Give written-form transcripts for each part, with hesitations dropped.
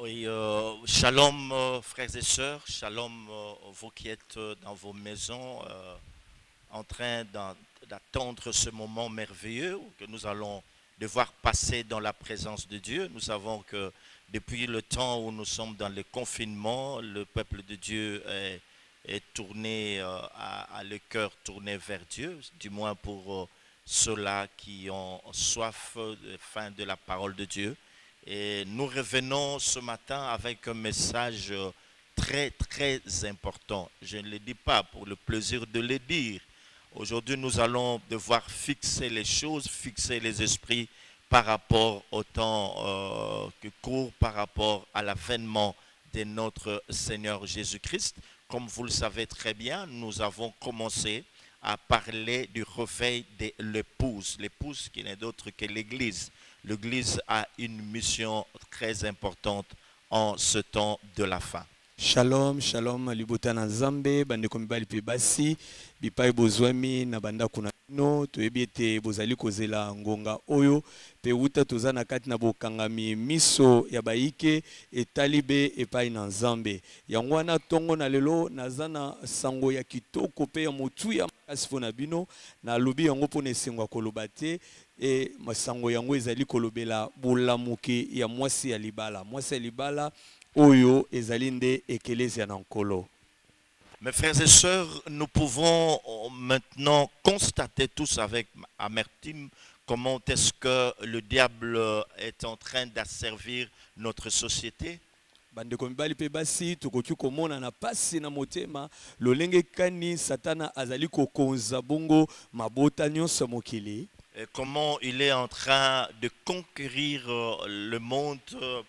Oui, shalom frères et sœurs, shalom vous qui êtes dans vos maisons en train d'attendre ce moment merveilleux que nous allons devoir passer dans la présence de Dieu. Nous savons que depuis le temps où nous sommes dans le confinement, le peuple de Dieu est tourné, a le cœur tourné vers Dieu, du moins pour ceux-là qui ont soif, faim de la parole de Dieu. Et nous revenons ce matin avec un message très très important. Je ne le dis pas pour le plaisir de le dire. Aujourd'hui, nous allons devoir fixer les choses, fixer les esprits par rapport au temps que court, par rapport à l'avènement de notre Seigneur Jésus-Christ. Comme vous le savez très bien, nous avons commencé à parler du réveil de l'épouse. L'épouse qui n'est d'autre que l'Église. L'Église a une mission très importante en ce temps de la fin. Shalom, shalom, libota na Nzambe, bandeko mibali pe basi, bipai bozwami na banda kuna no, toyebi ete bozali kozela ngonga oyo, pe uta toza na kati na bokangami miso ya baike etali be epai na Nzambe. Yango wana tongo na lelo naza na sango ya kitoko pe ya motu ya makasi po na bino, na lobi yango po na esengo ya koloba te, e masango yango ezali kolobela bolamuki ya mwasi ya libala. Mwasi ya libala oyo ezalinde ekelezia na nkolo. Mes frères et sœurs, nous pouvons maintenant constater tous avec amertume comment est-ce que le diable est en train d'asservir notre société. Bandeko mibali pe basi tokoki komona na pasi na motema lolenge kani satana azali kokonza bongo mabota nyonso mokili. Et comment il est en train de conquérir le monde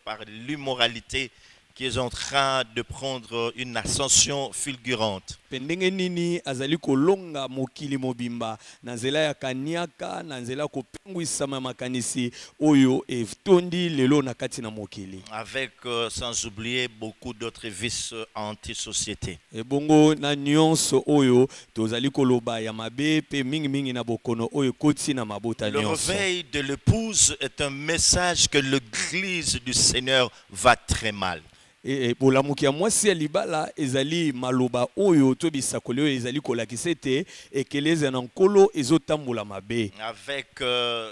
par l'immoralité qui est en train de prendre une ascension fulgurante. Pendenge nini azali kolonga mokili mobimba na nzela ya kaniaka na nzela kopengwisama makanisi oyo etondi lelo na kati na mokili. Avec sans oublier beaucoup d'autres vices anti-société. E bongo na nyonso oyo tozali koloba ya mabe pe mingi mingi na bokono oyo koti na mabota nyonso. Le réveil de l'épouse est un message que l'Église du Seigneur va très mal. Bolamuki ya mwasi ya libala ezali maloba oyo to bisakoli oyo ezali kolakisa ete ekeleza na nkolo ezotambola mabe. Avec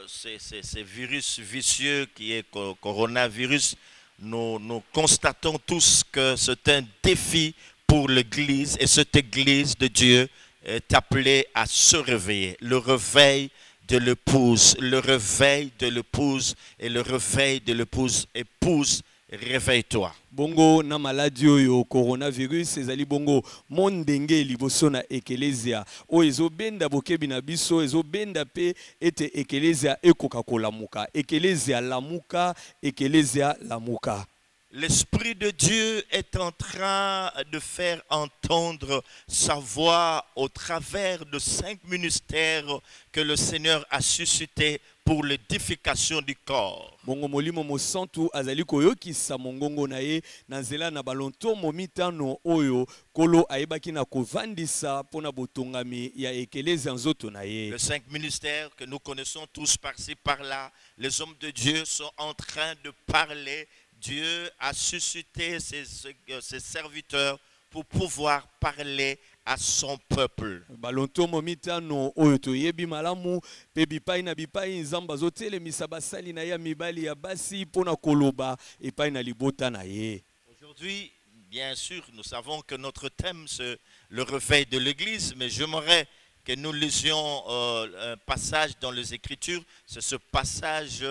ces virus vicieux qui est coronavirus, nous constatons tous que c'est un défi pour l'Église et cette Église de Dieu est appelée à se réveiller. Le réveil de l'épouse, le réveil de l'épouse et le réveil de l'épouse épouse. Réveille-toi. Bongo na maladi oyo coronavirus ezali bongo mondenge liboso na ekelezia o ezobenda bokebi na biso ezobenda pe ete ekelezia ekoka kolamuka ekelezia lamuka ekelezia lamuka. L'Esprit de Dieu est en train de faire entendre sa voix au travers de 5 ministères que le Seigneur a suscités pour l'édification du corps. Bongo molimo mosantu azali koyokisa mongongo na ye na nzela na balonto momitano oyo kolo ayebaki na kovandisa pona botongami ya ekelezia nzoto na ye. Les 5 ministères que nous connaissons tous par-ci par-là, les hommes de Dieu sont en train de parler. Dieu a suscité ses serviteurs pour pouvoir parler à son peuple. Balonto momitano oyo toyebi malamu pe bipai na bipai nzamba zotele misabasali na ya mibali ya basi pona koloba epai na libota na ye. Aujourd'hui, bien sûr, nous savons que notre thème c'est le réveil de l'Église, mais j'aimerais que nous lisions un passage dans les Écritures. C'est ce passage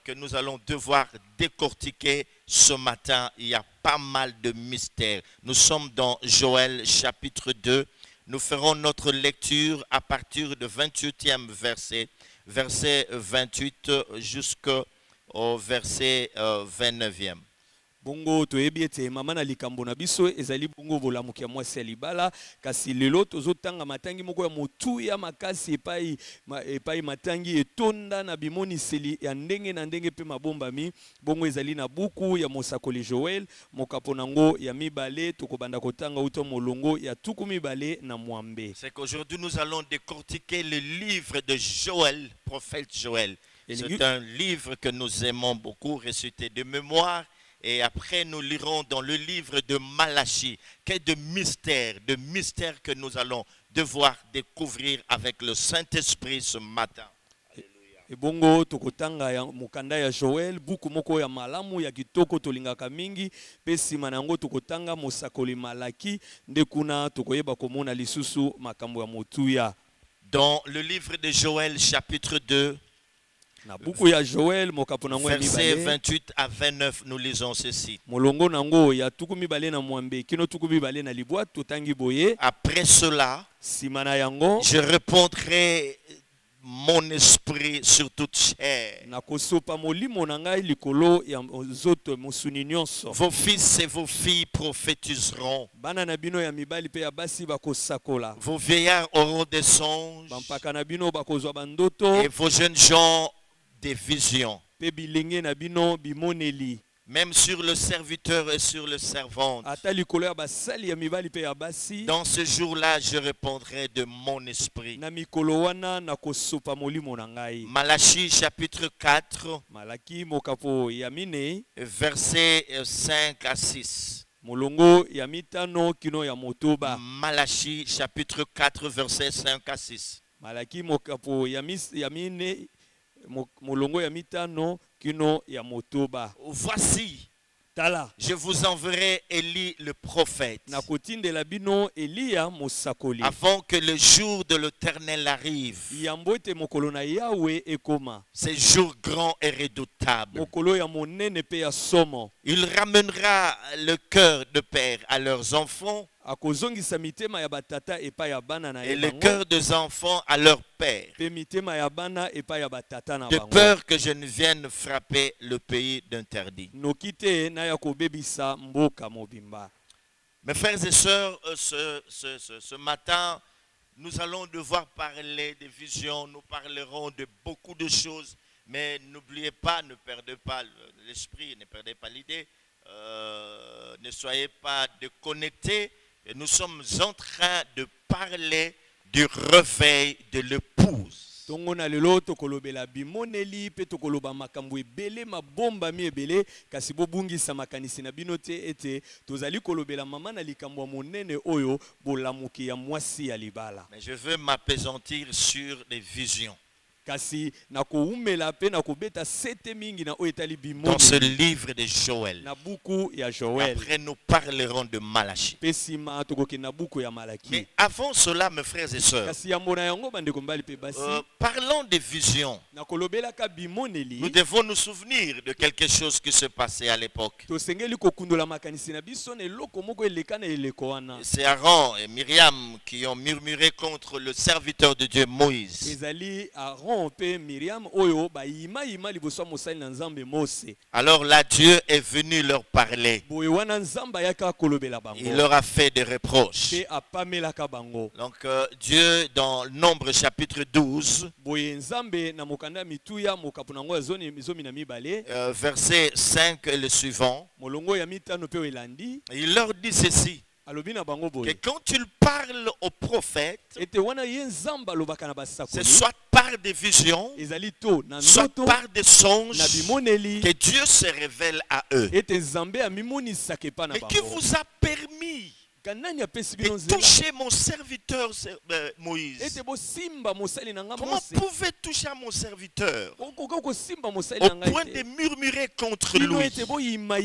que nous allons devoir décortiquer ce matin. Il y a pas mal de mystères. Nous sommes dans Joël chapitre 2. Nous ferons notre lecture à partir du 28e verset, verset 28 jusqu'au verset 29e. Bongo toyebi ete mama na likambo na biso ezali bongo bolamuki ya mwasi ya libala kasi lelo tozotanga matangi moko ya motu ya makasi epai matangi etonda na bimoniseli ya ndenge na ndenge pe mabombami bongo ezali na buku ya mosakoli Joël mokapo nango ya mibale tokobanda kotanga uto molongo ya tuku mibale na mwambe. C'est qu'aujourd'hui nous allons décortiquer le livre de Joël, prophète Joël. C'est un livre que nous aimons beaucoup réciter de mémoire. Et après, nous lirons dans le livre de Malachie, quel de mystères que nous allons devoir découvrir avec le Saint-Esprit ce matin. Ebongo tokotanga ya mukanda ya Joel buku moko ya malamu ya kitoko tolingaka mingi pe sima na yango tokotanga mosakoli Malaki nde kuna tokoyeba komona lisusu makambo ya motuya. Dans le livre de Joël chapitre 2, na buku ya Joel mokapo nango ya versets mibale 28 à 29, nous lisons ceci. molongo nango ya tuku mibale na mwambe kino tuku mibale na libwa totangi boye. Après cela, Sima na yango je répondrai mon esprit sur toute chair. na kosopa molimo na ngai likolo ya zoto mosuni nyonso. Vos fils et vos filles prophétiseront. Bana na bino ya mibali pe ya basi bakosakola. Vos vieillards auront des songes Bampaka na bino bakozwa bandoto et vos jeunes gens des visions. pe bilenge na bino bimoneli. Même sur le serviteur et sur le servante. Ata likolo ya basali ya mibali pe ya basi. Dans ce jour-là, je répondrai de mon esprit. Na mikolo wana na kosopa molimo na ngai. Malachie chapitre 4, Malaki mokapo ya mine versets 5 à 6. molongo ya mitano kino ya motoba. Malachie chapitre 4, versets 5 à 6. Malaki mokapo ya mine molongo ya mitano kino ya motoba. Voici, Tala je vous enverrai Élie le prophète, na kotindela bino Eliya mosakoli. avant que le jour de l'Éternel arrive. Yambo ete mokolo na Yawe ekoma. Ces jours grands et redoutables. Mokolo ya monene pe ya somo. Il ramènera le cœur de père à leurs enfants Akozongisa mitema ya batata epa ya bana na et le bango. cœur des enfants à leur père, Pe mitema ya bana epa ya batata na de bango. peur que je ne vienne frapper le pays d'interdit. Nokite na ya kobebisa mboka mobimba. Mes frères et sœurs, ce matin, nous allons devoir parler des visions, nous parlerons de beaucoup de choses, mais n'oubliez pas, ne perdez pas l'esprit, ne perdez pas l'idée, ne soyez pas déconnectés. Et nous sommes en train de parler du réveil de l'épouse. Tongo na lelo tokolobela bimoneli pe tokoloba makambo ebele mabomba mi ebele kasi bobungisa makanisi na bino te ete tozali kolobela mama na likambo ya monene oyo bolamuki ya mwasi ya libala. Mais je veux m'appesantir sur les visions. Kasi na koumela pe na kobeta sete mingi na oyo etali Dans ce bimoneli livre de Joël. na buku ya Joel. Après, nous parlerons de Malachie. Pe sima tokoki na buku ya Malaki. Mais avant cela, mes frères et sœurs, Kasi ya mona yango bandeko mbali pe basi parlons des visions. na kolobelaka bimoneli. Nous devons nous souvenir de quelque chose qui se passait à l'époque. Tosengeli kokundola makanisi na biso na eloko moko eleka na eleko wana. C'est Aaron et Myriam qui ont murmuré contre le serviteur de Dieu Moïse. Ezali Aaron pe Miriam oyo ba yima liboso mosali na Nzambe Mose. Alors là, Dieu est venu leur parler. Boye wana Nzamba yaka kolobela bango. Il leur a fait des reproches. Pe apamelaka bango. Donc Dieu, dans Nombre chapitre 12, Boye Nzambe na mokanda mituya mokapo nango zomi na mibale. verset 5 et le suivant, Molongo ya mitano pe elandi. il leur dit ceci, Alobi na bango que boye. quand il parle aux prophètes, Ete wana ye Nzamba lobaka na c'est basakoli. soit par des visions, Ezali to na soit ndoto par des songes, na bimoneli. que Dieu se révèle à eux. Ete Nzambe amimonisaka epa na Mais qui bango. vous a permis Kanani apesi de bino nzela. toucher mon serviteur Moïse? Ete bo simba mosali na nga Comment Mose. pouvez toucher à mon serviteur Okoka kosimba mosali au na ngai point te. de murmurer contre Bino lui? ete bo yima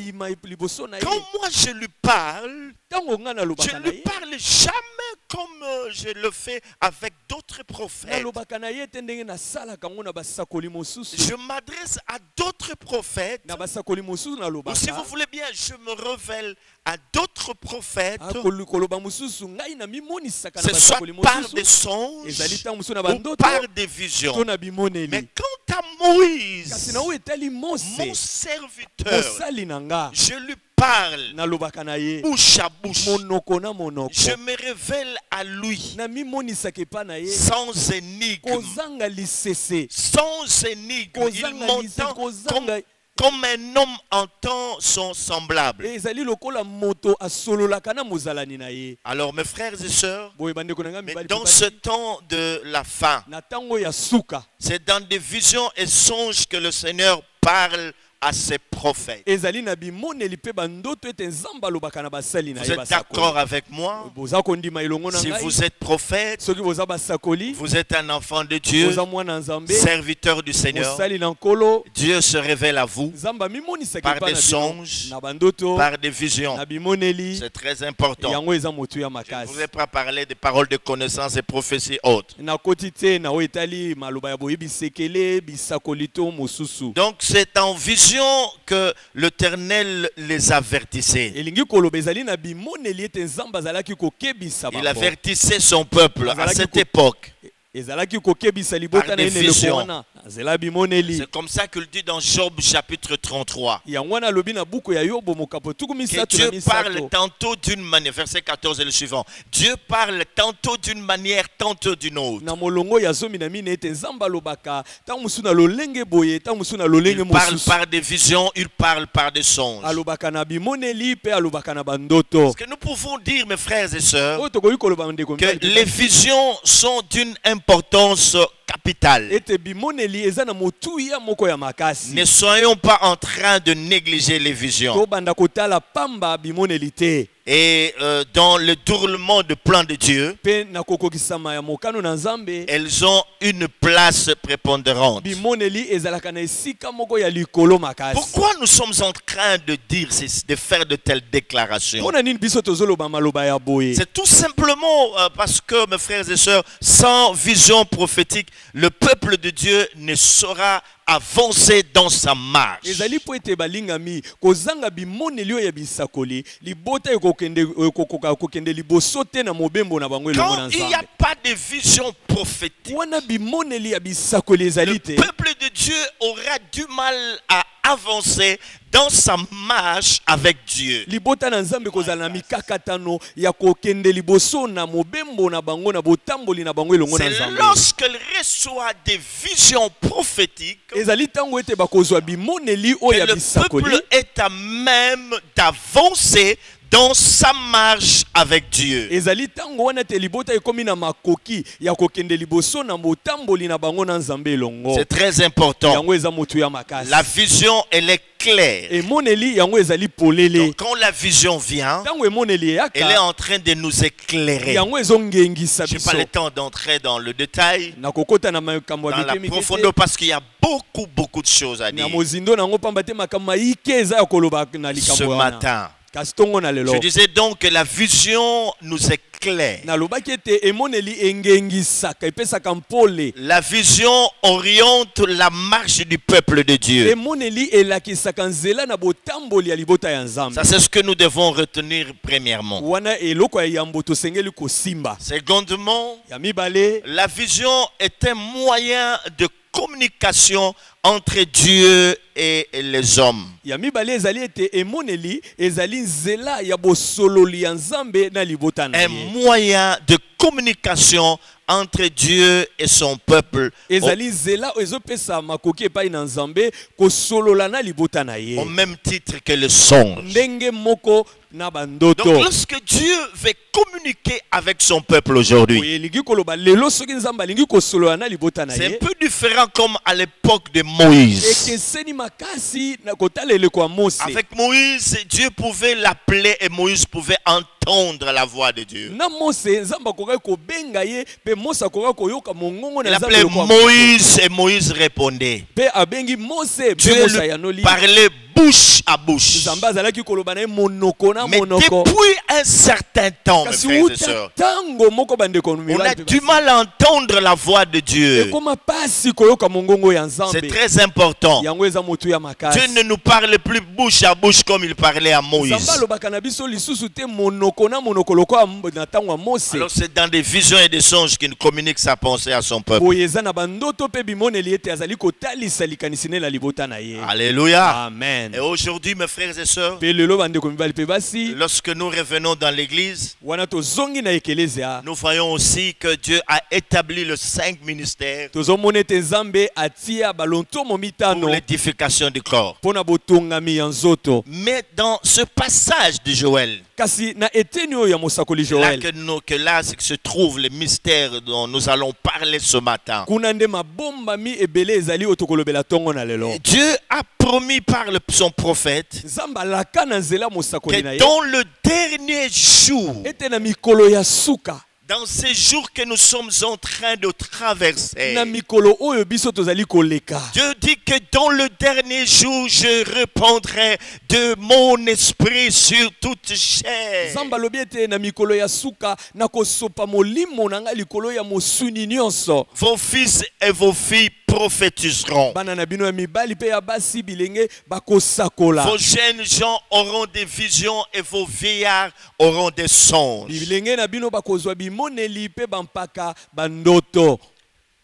liboso na ye. Quand moi je lui parle, Tango nga je nalobaka na ne ye. parle jamais comme je le fais avec d'autres prophètes. Nalobaka na ye te ndenge nasalaka ngo na basakoli mosusu. Je m'adresse à d'autres prophètes. Na basakoli mosusu Ou si nalobaka. vous voulez bien, je me révèle à d'autres prophètes. Koloba mosusu ngai na mimonisaka na C'est soit basakoli par des mosusu. songes Ezali tango mosusu na ou bandoto par des to visions. na bimoneli. Mais quant à Kasi Moïse, na oyo etali mon Mose. serviteur, Mosali na nga. je lui parle Nalobaka na ye. bouche à bouche. Monoko na monoko. Je me révèle à lui Na mimonisaka epa na ye. sans énigme. Kozanga lisese. Sans énigme. Il Kozanga lisese. m'entend Kozanga. comme un homme entend son semblable. Ezali lokola moto asololaka na mozalani na ye. Alors mes frères et sœurs, Boye bandeko na nga mais mibali dans pe ce basi. temps de la fin, Na tango ya suka. c'est dans des visions et songes que le Seigneur parle à ses prophète. ezali na bimoneli pe bandoto ete nzambe alobaka na basali na Vous ye êtes d'accord avec moi? boza kondima elongo na Si ngai vous êtes prophète, soki boza basakoli vous êtes un enfant de Dieu, boza mwana nzambe serviteur du Seigneur, mosali na nkolo Dieu se révèle à vous nzambe amimonisaki par epa des na bino songes, na bandoto par des visions. na bimoneli C'est très important. yango eza motu ya Je ne makasi voudrais pas parler des paroles de connaissance et prophéties autres. nakoti te na oyo etali maloba ya boyebisekele bisakoli to mosusu Donc c'est en vision que l'Éternel les avertissait. elingi koloba ezali na bimoneli ete nzambe azalaki kokebisa Il bango avertissait son peuple à cette époque. ezalaki kokebisa libota na ye na eloko wana azela bimoneli C'est comme ça qu'il dit dans Job chapitre 33. yango wana alobi na buku ya yobo mokapo tuku Que misato na Dieu parle misato tantôt d'une manière, verset 14 et le suivant. Dieu parle tantôt d'une manière, tantôt d'une autre. na molongo ya zomi na mine ete nzambe alobaka ntango mosusu na lolenge boye ntango mosusu na lolenge Il parle mosusu par des visions, il parle par des songes. alobaka na bimoneli mpe alobaka na bandoto Parce que nous pouvons dire, mes frères et sœurs, oyo tokoki koloba ndeko que les visions sont d'une importance capitale. ete bimoneli eza na motuya moko ya makasi Ne soyons pas en train de négliger les visions. tobanda kotala pamba bimoneli te Et dans le déroulement du plan de Dieu, mpe na kokokisama ya mokano na nzambe elles ont une place prépondérante. bimoneli ezalaka na esika moko ya likolo makasi Pourquoi nous sommes en train de dire, de faire de telles déclarations? mpona nini biso tozoloba maloba ya boye C'est tout simplement parce que, mes frères et sœurs, sans vision prophétique, le peuple de Dieu ne saura avancer dans sa marche. ezali mpo ete balingami kozanga bimoneli oyo ya bisakoli libota kokende liboso te na mobembo na bango elongo na Quand il n'y a nzambe pas de vision prophétique, wana bimoneli ya bisakoli le ezali te peuple de Dieu aura du mal à avancer dans sa marche avec Dieu. libota na nzambe kozala na mikakatano ya kokende liboso na mobembo na bango na botamboli na bango elongo na C'est nzambe lorsqu'elle reçoit des visions prophétiques ezali ntango ete bakozwa bimoneli que oyo ya le bisakoli peuple est à même d'avancer dans sa marche avec Dieu. ezali ntango wana te libota ekomi na makoki ya kokende liboso na botamboli na bango na nzambe elongo C'est très important. yango eza motu ya makasi La vision, elle est claire. emoneli yango ezali polele Donc, quand la vision vient, ntango emoneli elle est eyaka en train de nous éclairer. yango ezongengisa Je n'ai biso pas le temps d'entrer dans le détail, na kokota na makambo dans ya la mike mike profondeur, te parce qu'il y a beaucoup de choses à na dire. mozindo nango pamba te makambo maike eza ya koloba na Ce likambo wana matin, kasi ntongo na lelo je disais donc que la vision nous éclaire. nalobaki ete emoneli engengisaka epesaka mpole La vision oriente la marche du peuple de Dieu. emoneli elakisaka nzela na botamboli ya libota ya nzambe Ça, c'est ce que nous devons retenir premièrement. wana eloko ya yambo tosengeli kosimba Secondement, ya mibale la vision est un moyen de communication entre Dieu et les hommes. ya mibale ezali ete emoneli ezali nzela ya bosololi ya nzambe na libota na Un ye moyen de communication entre Dieu et son peuple ezali nzela oyo ezopesa makoki epai na nzambe kosolola na libota na ye au même titre que le songe. ndenge moko na Donc bandoto lorsque Dieu veut communiquer avec son peuple aujourd'hui, oyo elingi koloba lelo soki nzambe alingi kosolola na libota na c'est un ye peu différent comme à l'époque de Moïse. ekeseni makasi na kotala eleko ya mose Avec Moïse, Dieu pouvait l'appeler et Moïse pouvait entendre la voix de Dieu. na mose nzambe akokaki kobenga ye mpe mose akokaki koyoka mongongo na Il nzambe appelait eloko ya moto. Moïse et Moïse répondait. mpe abengi mose mpe Dieu mose lui ayanoli parlait bouche à bouche. nzambe azalaki koloba na ye monoko na Mais monoko depuis un certain temps, mes kasi frères et uta sœurs, ntango moko bandeko on a mibali mpe du mal à entendre la voix de Dieu. ekoma pasi koyoka mongongo ya C'est nzambe très important. yango eza motu ya makasi Dieu ne nous parle plus bouche à bouche comme il parlait à nzambe Moïse. alobaka na biso lisusu te monoko na monoko lokola na ntango ya mose Alors c'est dans des visions et des songes qu'il communique sa pensée à son peuple. boye eza na bandoto mpe bimoneli ete azali kotalisa likanisi ne na libota na ye Alléluia. amen Et aujourd'hui, mes frères et sœurs, mpe lelo bandeko mibali mpe basi lorsque nous revenons dans l'église, wana tozongi na ekelezia nous voyons aussi que Dieu a établi les 5 ministères tozomona ete nzambe atia balontomo pour mitano l'édification du corps. mpo na botongami ya nzoto Mais dans ce passage de Joël, kasi na eteni oyo ya mosakoli là joel que là se trouve le mystère dont nous allons parler ce matin. kuna nde mabombami ebele ezali oyo tokolobela ntongo na lelo Dieu a promis par le son prophète Nzambe alaka na nzela mosakoli na que ye dans le dernier jour, ete na mikolo ya suka dans ces jours que nous sommes en train de traverser, na mikolo oyo biso tozali koleka Dieu dit que dans le dernier jour, je répandrai de mon esprit sur toute chair. Nzambe alobi ete na mikolo ya suka nakosopa molimo na ngai likolo ya mosuni nyonso Vos fils et vos filles prophétiseront. bana na bino ya mibali mpe ya basi bilenge bakosakola Vos jeunes gens auront des visions et vos vieillards auront des songes. bilenge na bino bakozwa bimoneli mpe bampaka bandoto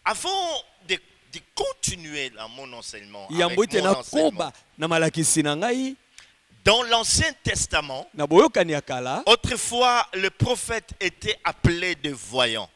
Avant de continuer dans mon enseignement, yambo avec ete mon enseignement, nakoba na malakisi na ngai dans l'Ancien Testament, na boyokani ya kala autrefois le prophète était appelé de voyant.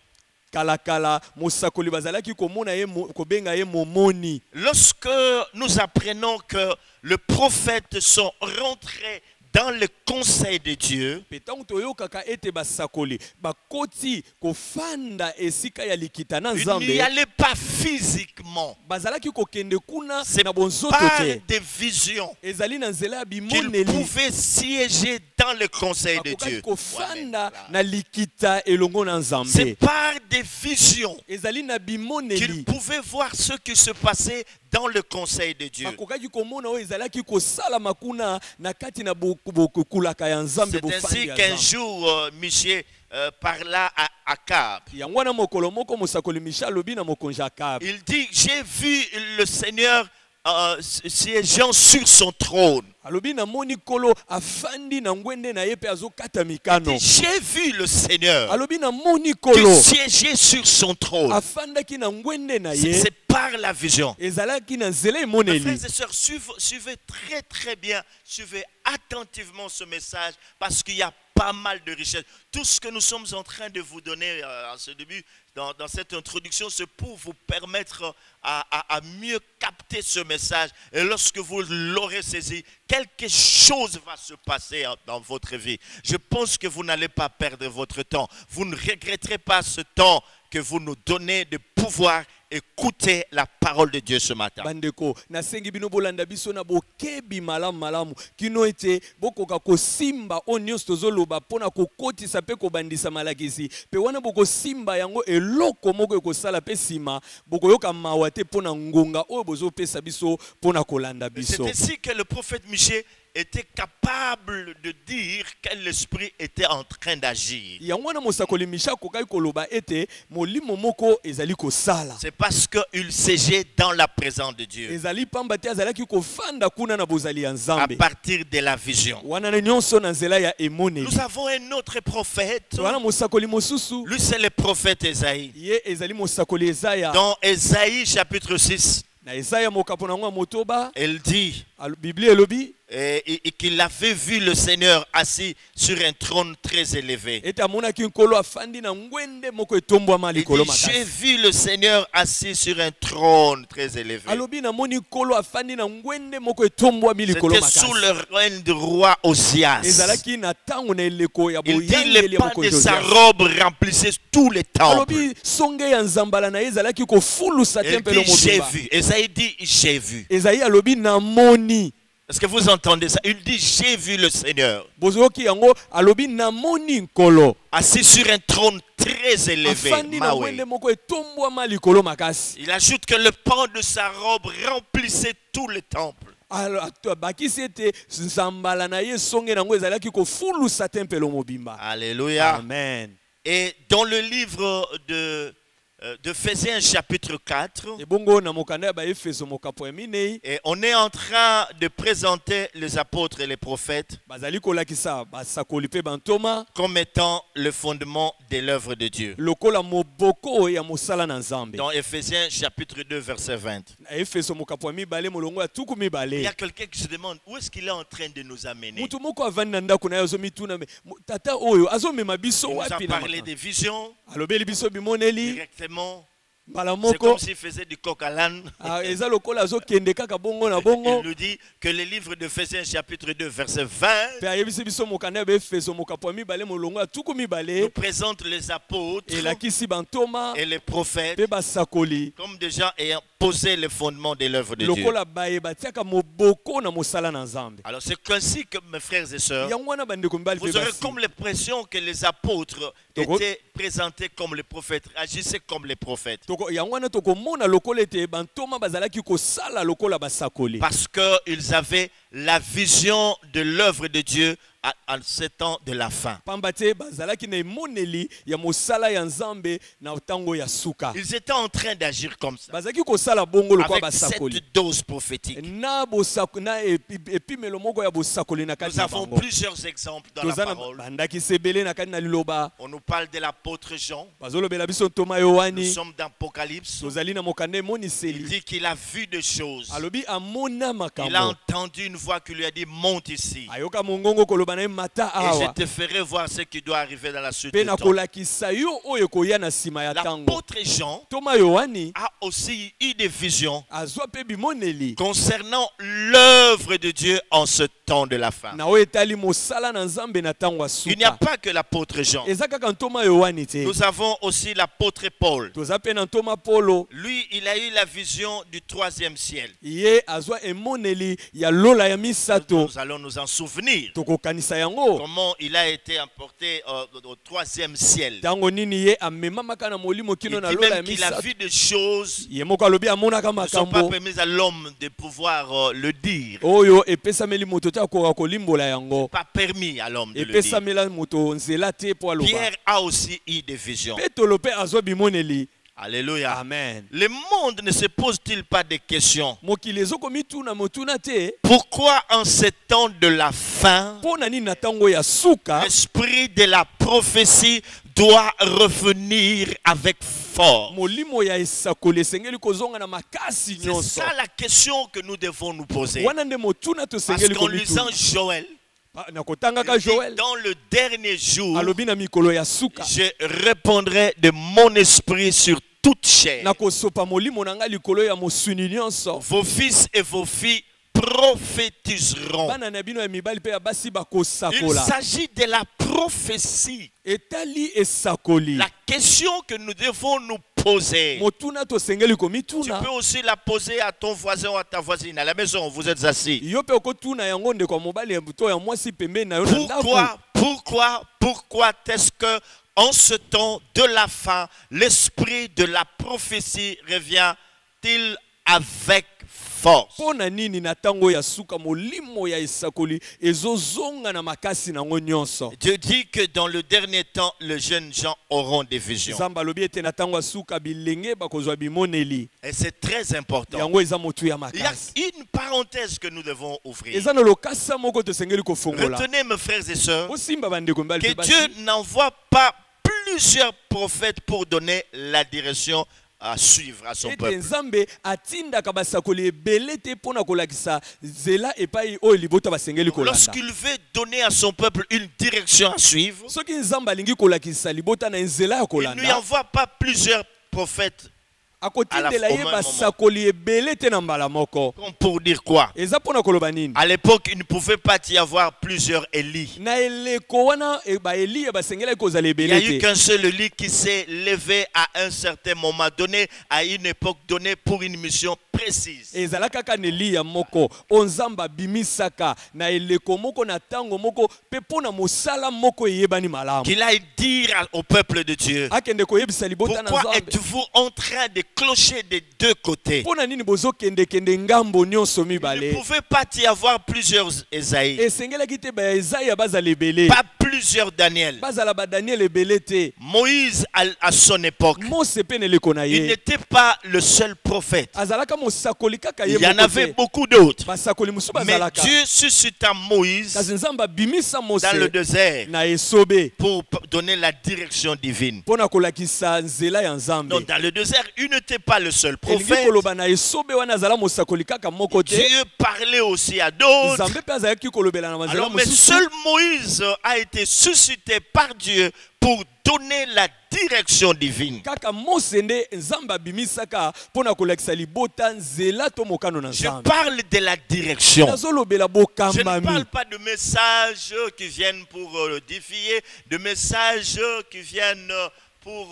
kala mosakoli bazalaki komona ye kobenga ye momoni Lorsque nous apprenons que le prophète sont rentrés dans le conseil de Dieu, mpe ntango toyokaka ete basakoli bakoti kofanda esika ya likita na ils n'y nzambe allaient pas physiquement. bazalaki kokende kuna C'est na bonzoto par te des visions ezali na nzela ya qu'ils bimoneli pouvaient siéger dans le conseil de bakokaki Dieu. kofanda na likita elongo na C'est nzambe par des visions ezali na qu'ils bimoneli pouvaient voir ce qui se passait dans le conseil de Dieu. bakokaki komona oyo ezalaki kosalama kuna na kati na bokulaka ya nzambe C'est bofandi ainsi ya qu'un nzambe jour, Michel parla à Akab. yango wana mokolo moko mosakoli misha alobi na mokonzi akabi Il dit, j'ai vu le Seigneur siégeant sur son trône. alobi namoni nkolo afandi na ngwende na ye mpe azokata mikano J'ai vu le Seigneur alobi namoni qui nkolo siégeait sur son trône. afandaki na ngwende na ye C'est par la vision. ezalaki na nzela Mes emoneli frères et sœurs, suivez très très bien, suivez attentivement ce message parce qu'il y a pas mal de richesses. Tout ce que nous sommes en train de vous donner en ce début, dans cette introduction, c'est pour vous permettre à mieux capter ce message. Et lorsque vous l'aurez saisi, quelque chose va se passer dans votre vie. Je pense que vous n'allez pas perdre votre temps. Vous ne regretterez pas ce temps que vous nous donnez de pouvoir écouter la parole de Dieu ce matin. bandeko nasengi bino bolanda biso na bokebi malamu kino ete bokoka kosimba oyo nyonso tozoloba mpona kokotisa mpe kobandisa malakisi mpe wana bokosimba yango eloko moko ekosala mpe nsima bokoyoka mawa te mpona ngonga oyo bozopesa biso mpona kolanda biso C'est ainsi que le prophète Michée était capable de dire que l'esprit était en train d'agir. yango wana mosakoli misha akokaki koloba ete molimo moko ezali kosala C'est parce qu'il siégeait dans la présence de Dieu ezali pamba te azalaki kofanda kuna na bozali ya à nzambe partir de la vision. wana na nyonso na nzela ya emoneli Nous avons un autre prophète. wana mosakoli mosusu Lui, c'est le prophète Ésaïe. ye ezali mosakoli ezaya Dans Ésaïe chapitre 6, na ezaya mokapo na yango ya motoba elle dit biblia elobi et qu'il avait vu le Seigneur assis sur un trône très élevé. ete amonaki nkolo afandi na ngwende moko etombwama Il likolo dit, j'ai makasi vu le Seigneur assis sur un trône très élevé. alobi namoni nkolo afandi na ngwende moko etombwami likolo C'était sous makasi le règne du roi Osias. ezalaki na ntango na eleko ya Il dit boyangeli les ya pans mokonzi de sa Osias. robe remplissaient tout le temple. alobi songe ya nzambala na ye ezalaki kofulusa Il tempelo dit j'ai mobimba vu. Esaïe dit j'ai vu. ezayi alobi namoni Est-ce que vous entendez ça? Il dit j'ai vu le Seigneur bozoyoki yango alobi namoni nkolo assis sur un trône très élevé. afandi na Mawe. ngwende moko etombwama likolo makasi Il ajoute que le pan de sa robe remplissait tout le temple. bakisi ete nzambala na ye songe nango ezalaki kofulusa tempelo mobimba Alléluia. amen Et dans le livre de Ephésiens chapitre 4, ebongo na mokanda ya baefeso mokapo ya minei et on est en train de présenter les apôtres et les prophètes bazali kolakisa basakoli mpe bantoma comme étant le fondement de l'œuvre de Dieu. lokola moboko ya mosala na nzambe Dans Ephésiens chapitre 2 verset 20. na efeso mokapo ya mibale molongo ya tuku Il y mibale a quelqu'un qui se demande où est-ce qu'il est en train de nous amener. mutu moko avandi na ndako na ye azomituna tata oyo azomema biso Il nous a wapi na parlé des visions alobeli biso bimoneli directement. mbala C'est comme moko s'il faisait du coq à l'âne. eza lokola azokende kaka bongo na Il bongo nous dit que le livre d'Ephésiens chapitre 2 verset 20 mpe ayebisi biso mokanda ya baefeso mokapo ya mibale molongo ya tuku nous mibale présente les apôtres elakisi bantoma et les prophètes mpe basakoli comme des gens ayant poser les fondements de l'œuvre de Dieu. lokola baye batiaka moboko na mosala na nzambe Alors c'est ainsi que mes frères et sœurs, yango wana bandeko mibali vous mpe aurez basi comme l'impression que les apôtres étaient présentés comme les prophètes, agissaient comme les prophètes. yango wana tokomona lokola ete bantoma bazalaki kosala lokola basakoli Parce qu'ils avaient la vision de l'œuvre de Dieu à ce temps de la fin. pamba te bazalaki na emoneli ya mosala ya nzambe na ntango ya suka Ils étaient en train d'agir comme ça, bazalaki kosala bongo lokola avec cette basakoli dose prophétique. na epimelo moko ya bosakoli na kati Nous na avons bango plusieurs exemples dans la toza na parole. bandakisa ebele na kati na liloba On nous parle de l'apôtre Jean. bazolobela biso ntoma Nous yohani sommes dans Apocalypse. tozali na mokanda Il emoniseli dit qu'il a vu des choses. alobi amona Il a makambo entendu une voix qui lui a dit monte ici. ayoka mongongo koloba na ye mata Et je awa te ferai voir ce qui doit arriver dans la suite mpe du temps. nakolakisa yo oyo ekoya na nsima ya ntango L'apôtre Jean ntoma yohani a aussi eu des visions azwa mpe bimoneli concernant l'œuvre de Dieu en ce temps de la fin. na oyo etali mosala na nzambe na ntango ya Il n'y a suka pas que l'apôtre Jean. eza kaka ntoma yohani te Nous avons aussi l'apôtre Paul. toza mpe na ntoma polo Lui, il a eu la vision du troisième ciel. ye azwa emoneli ya lola ya misato Nous allons nous en souvenir. tokokanisa yango Comment il a été emporté au troisième ciel. ntango nini ye amemamaka na molimo Il kino na dit lola ya même qu'il a misato vu des choses ye moko alobi amonaka qui ne sont pas makambo permises à l'homme de pouvoir le dire. oyo epesameli moto te akoka kolimbola yango Pas permis à l'homme de le dire. epesamela moto nzela te mpo aloba Pierre a aussi eu des visions. petolo mpe azwa bimoneli Alléluia. amen Le monde ne se pose-t-il pas des questions? mokili ezokomituna motuna te Pourquoi en ce temps de la fin, mpo na nini na ntango ya suka l'esprit de la prophétie doit revenir avec force? molimo ya esakoli esengeli kozonga na makasi C'est nyonso ça la question que nous devons nous poser. wana nde motuna Parce tosengeli qu'en lisant komituna Joël, na kotangaka il dit, joel dans le dernier jour, alobi na mikolo ya suka je répondrai de mon esprit sur toute chair. nakosopa molimo na ngai likolo ya mosuni nyonso Vos fils et vos filles prophétiseront. bana na bino ya mibali mpe ya basi Il bakosakola s'agit de la prophétie. etali esakoli La question que nous devons nous poser, motuna tosengeli tu komituna peux aussi la poser à ton voisin ou à ta voisine. À la maison, vous êtes assis. yo mpe okotuna yango ndeko ya mobali to ya mwasi pembeni na yo na ndako Pourquoi est-ce que en ce temps de la fin, l'esprit de la prophétie revient-il avec force? mpo na nini na ntango ya suka molimo ya esakoli ezozonga na makasi nango nyonso Dieu dit que dans le dernier temps, les jeunes gens auront des visions. nzambe alobi ete na ntango ya suka bilenge bakozwa bimoneli Et c'est très important. yango eza motu ya Il y a makasi une parenthèse que nous devons ouvrir. eza na lokasa moko tosengeli kofongola Retenez, mes frères et sœurs, osimba bandeko mibali que mpe basi Dieu n'envoie pas plusieurs prophètes pour donner la direction à suivre à son ete peuple. nzambe atindaka basakoli ebele te mpo na kolakisa nzela epai oyo libota basengeli kolanda Lorsqu'il veut donner à son peuple une direction à suivre, soki nzambe alingi kolakisa libota na nzela ya il ne lui kolanda envoie pas plusieurs prophètes. akotindela au ye même basakoli ebele te na mbala moko Comme pour dire quoi? eza mpo na koloba nini À l'époque, il ne pouvait pas y avoir plusieurs Élie. na eleko wana baeliya basengelaki kozala Il n'y a ebele eu te qu'un seul Élie qui s'est levé à un certain moment donné, à une époque donnée pour une mission précise. ezala kaka na eliya moko oyo nzambe abimisaka na eleko moko na ntango moko mpe mpo na mosala moko eyebani malamu Qu'il aille dire au peuple de Dieu, akende koyebisa libota na pourquoi nzambe êtes-vous en train de clocher des deux côtés? mpo na nini bozokendekende ngambo nyonso Il ne mibale pouvait pas y avoir plusieurs Esaïe, esengelaki te baezaya bazala ebele pas plusieurs Daniel. bazala badaniel ebele te Moïse, à son époque, mose mpe na eleko na il ye n'était pas le seul prophète. azalaka mosakoli kaka ye Il y en moko avait te beaucoup d'autres. basakoli mosusu Mais bazalaka Dieu suscita Moïse kasi nzambe abimisa mose dans le désert na esobe pour donner la direction divine. mpo na kolakisa nzela ya nzambe Donc dans le désert, il n'était pas le seul elingi prophète. koloba na esobe wana azala mosakoli kaka moko te Dieu parlait aussi à d'autres. nzambe mpe azalaki kolobela na banzela Alors, mais mosusu seul Moïse a été suscité par Dieu pour donner la direction divine. kaka mose nde nzambe abimisaka mpo na kolakisa libota nzela to mokano na Je nzambe parle de la direction. nazolobela Je ne bokambami parle pas de messages qui viennent pour défier, de messages qui viennent pour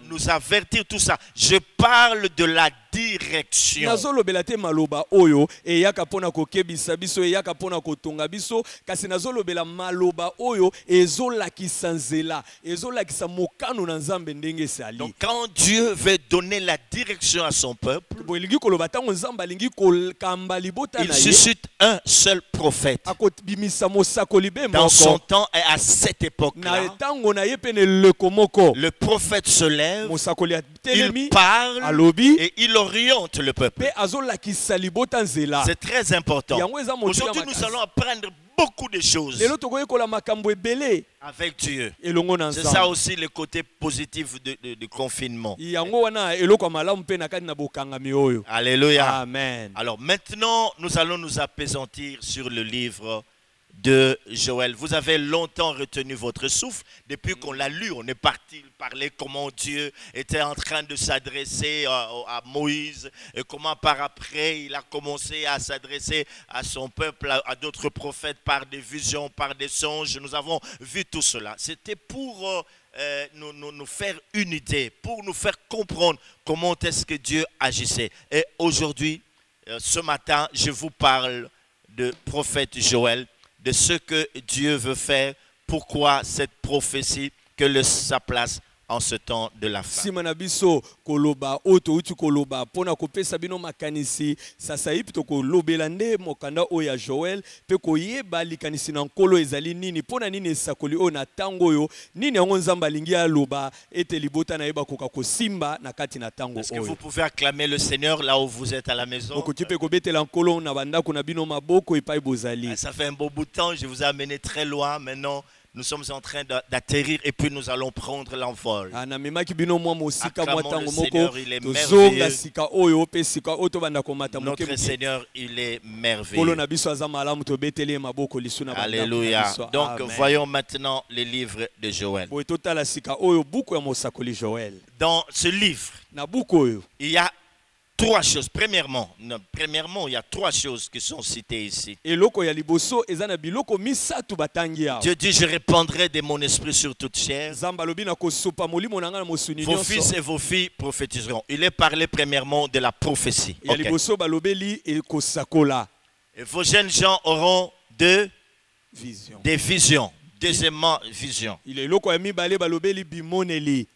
nous avertir, tout ça. Je parle de la direction. nazolobela te maloba oyo eyaka pona kokebisa biso eyaka pona kotonga biso kasi nazolobela maloba oyo ezolakisa nzela ezolakisa mokano na Nzambe ndenge esali. Donc quand Dieu veut donner la direction à son peuple, bolingi koloba tango Nzambe alingi kokamba libota il na ye suscite un seul prophète. akobimisa mosakoli be Dans son moko temps et à cette na époque-là, tango na ye pene leko moko le prophète se lève, mosakoli il atelemi parle alobi et il oriente le peuple. pe azolakisa libota nzela. C'est très important. Yango eza moto ya Aujourd'hui, nous makasi. allons apprendre beaucoup de choses lelo tokoyekola makambo ebele avec Dieu. elongo na C'est ça Nzambe. aussi le côté positif du confinement. yango wana eloko ya malamu mpe na kati na bokangami oyo. Alléluia. Amen. Alors maintenant, nous allons nous appesantir sur le livre de Joël. Vous avez longtemps retenu votre souffle. Depuis qu'on l'a lu, on est parti parler comment Dieu était en train de s'adresser à Moïse et comment par après il a commencé à s'adresser à son peuple, à d'autres prophètes par des visions, par des songes. Nous avons vu tout cela. C'était pour nous faire une idée, pour nous faire comprendre comment est-ce que Dieu agissait. Et aujourd'hui, ce matin, je vous parle de prophète Joël, de ce que Dieu veut faire, pourquoi cette prophétie, quelle est sa place en ce temps de la fin. Simana biso koloba oto uti koloba pona kopesa bino makanisi sasa hivi to kolobela nde mokanda oya Joël pe koyeba likanisi na nkolo ezali nini pona nini esakoli o na tango yo nini yango Nzambe alingi aloba ete libota na yeba koka kosimba na kati na tango Est-ce que oyo. vous pouvez acclamer le Seigneur là où vous êtes à la maison? Okoti pe kobetela nkolo na bandako na bino maboko epai bozali. Ça fait un beau bout de temps, je vous ai amené très loin. Maintenant, nous sommes en train d'atterrir et puis nous allons prendre l'envol. Na memaki bino mwa mosika mwa Acclamons tango le moko Seigneur, il est tozonga merveilleux. sika oyo pe sika oto banda komata moke Notre moke. Seigneur, il est Kolo merveilleux. na biso aza malamu tobeteli maboko lisu na bandako na Alléluia. biso. Donc, Amen. voyons maintenant les livres de Joël. Boye totala sika oyo buku ya mosakoli Joël. Dans ce livre, Na buku oyo il y a trois choses. Premièrement, il y a trois choses qui sont citées ici. eloko ya liboso eza na biloko misatu batangi awa. Dieu dit, je répandrai de mon esprit sur toute chair. Nzambe alobi na kosopa molimo na nga na mosuni Vos fils nyonso. et vos filles prophétiseront. Il est parlé premièrement de la prophétie. Ya Ok. liboso balobeli ekosakola Et vos jeunes gens auront des vision. visions. Deuxièmement, vision. Il eloko ya mibale balobeli bimoneli.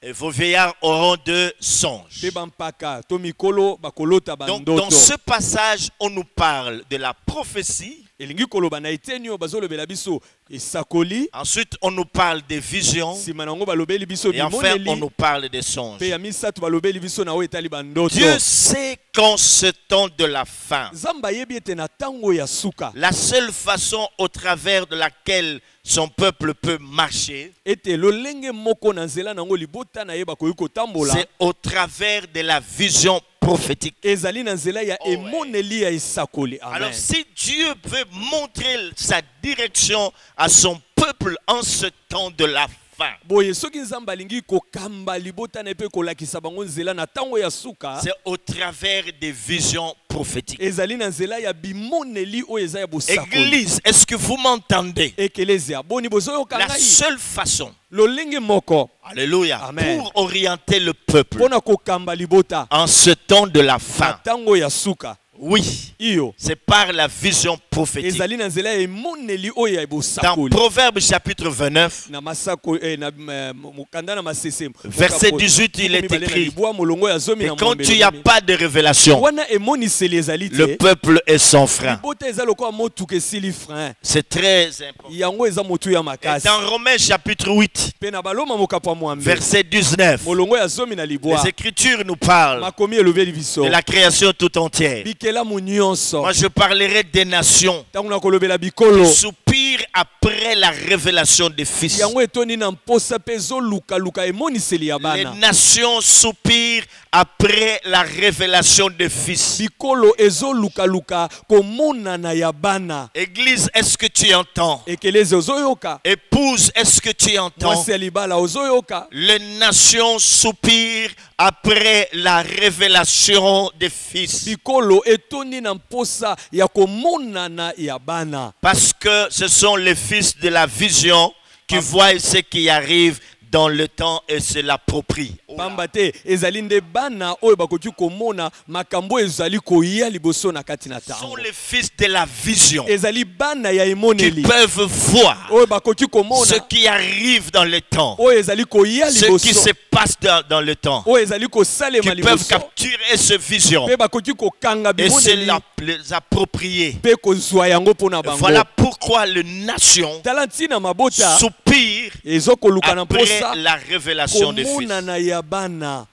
Et vos vieillards auront de songes. Pe bampaka to mikolo bakolota Donc, dans bandoto. ce passage, on nous parle de la prophétie. Elingi koloba na eteni oyo bazolobela biso esakoli. Ensuite, on nous parle des visions. Sima nango balobeli biso Et enfin, on bimoneli. nous parle des songes. Pe ya misatu balobeli biso na oyo etali bandoto. Dieu sait qu'en ce temps de la fin, Nzambe ayebi ete na tango ya suka la seule façon au travers de laquelle son peuple peut marcher, ete lolenge moko na nzela nango libota na ye bakoki kotambola c'est au travers de la vision prophétique. ezali na nzela ya Oh, ouais. emoneli ya esakoli. Amen. Alors si Dieu veut montrer sa direction à son peuple en ce temps de la fin, boye soki Nzambe alingi kokamba libota na ye mpe kolakisa bango nzela na tango ya suka c'est au travers des visions prophétiques. ezali na nzela ya bimoneli oyo eza ya bosakoli. Église, est-ce que vous m'entendez? Ekelezia boni bozoyoka La ngai seule façon, lolenge moko alléluia, Amen. pour orienter le peuple mpona kokamba libota en ce temps de la na fin, tango ya suka oui, iyo c'est par la vision prophétique. ezali na nzela ya emoneli oyo ya Dans bosakoli. Proverbe chapitre 29, Na masako na mokanda na masese verset 18, il est écrit, libwa molongo ya zomi et na quand mwambe il n'y a lobi. pas de révélation, Wana emoniseli ezali le te peuple est sans frein. libota eza lokola motuka esili frein C'est très important. yango eza motu ya Et makasi dans Romains chapitre 8, mpe na baloma mokapo ya mwambe verset 19, molongo ya zomi na libwa les Écritures nous parlent makomi elobeli biso de la création tout entière. bikelamu nyonso Moi, je parlerai des nations ntango na kolobela bikolo qui soupirent après la révélation des fils. yango etoni na mposa mpe ezolukaluka emoniseli ya Les bana nations soupirent après la révélation des fils. bikolo ezolukaluka komonana ya bana. Église, est-ce que tu entends? Ekeleze ozoyoka Épouse, est-ce que tu entends? mwasi ya libala ozoyoka Les nations soupirent après la révélation des fils. bikolo etondi na mposa ya komonana ya bana Parce que ce sont les fils de la vision qui voient ce qui arrive dans le temps et se l'approprient. pamba te ezali nde bana oyo bakoki komona makambo ezali koya liboso na kati na Ce sont tango les fils de la vision ezali bana ya qui emoneli peuvent voir oyo bakoki ce komona qui arrive dans le temps, oyo ezali koya ce qui liboso se passe dans le temps, oyo ezali qui kosalema peuvent liboso capturer ce vision mpe bakoki kokanga et se bimoneli les approprier. mpe kozwa yango mpona bango Voilà pourquoi les nations tala ntina mabota soupirent ezokoluka na après mposa la révélation des fils. komonana ya bana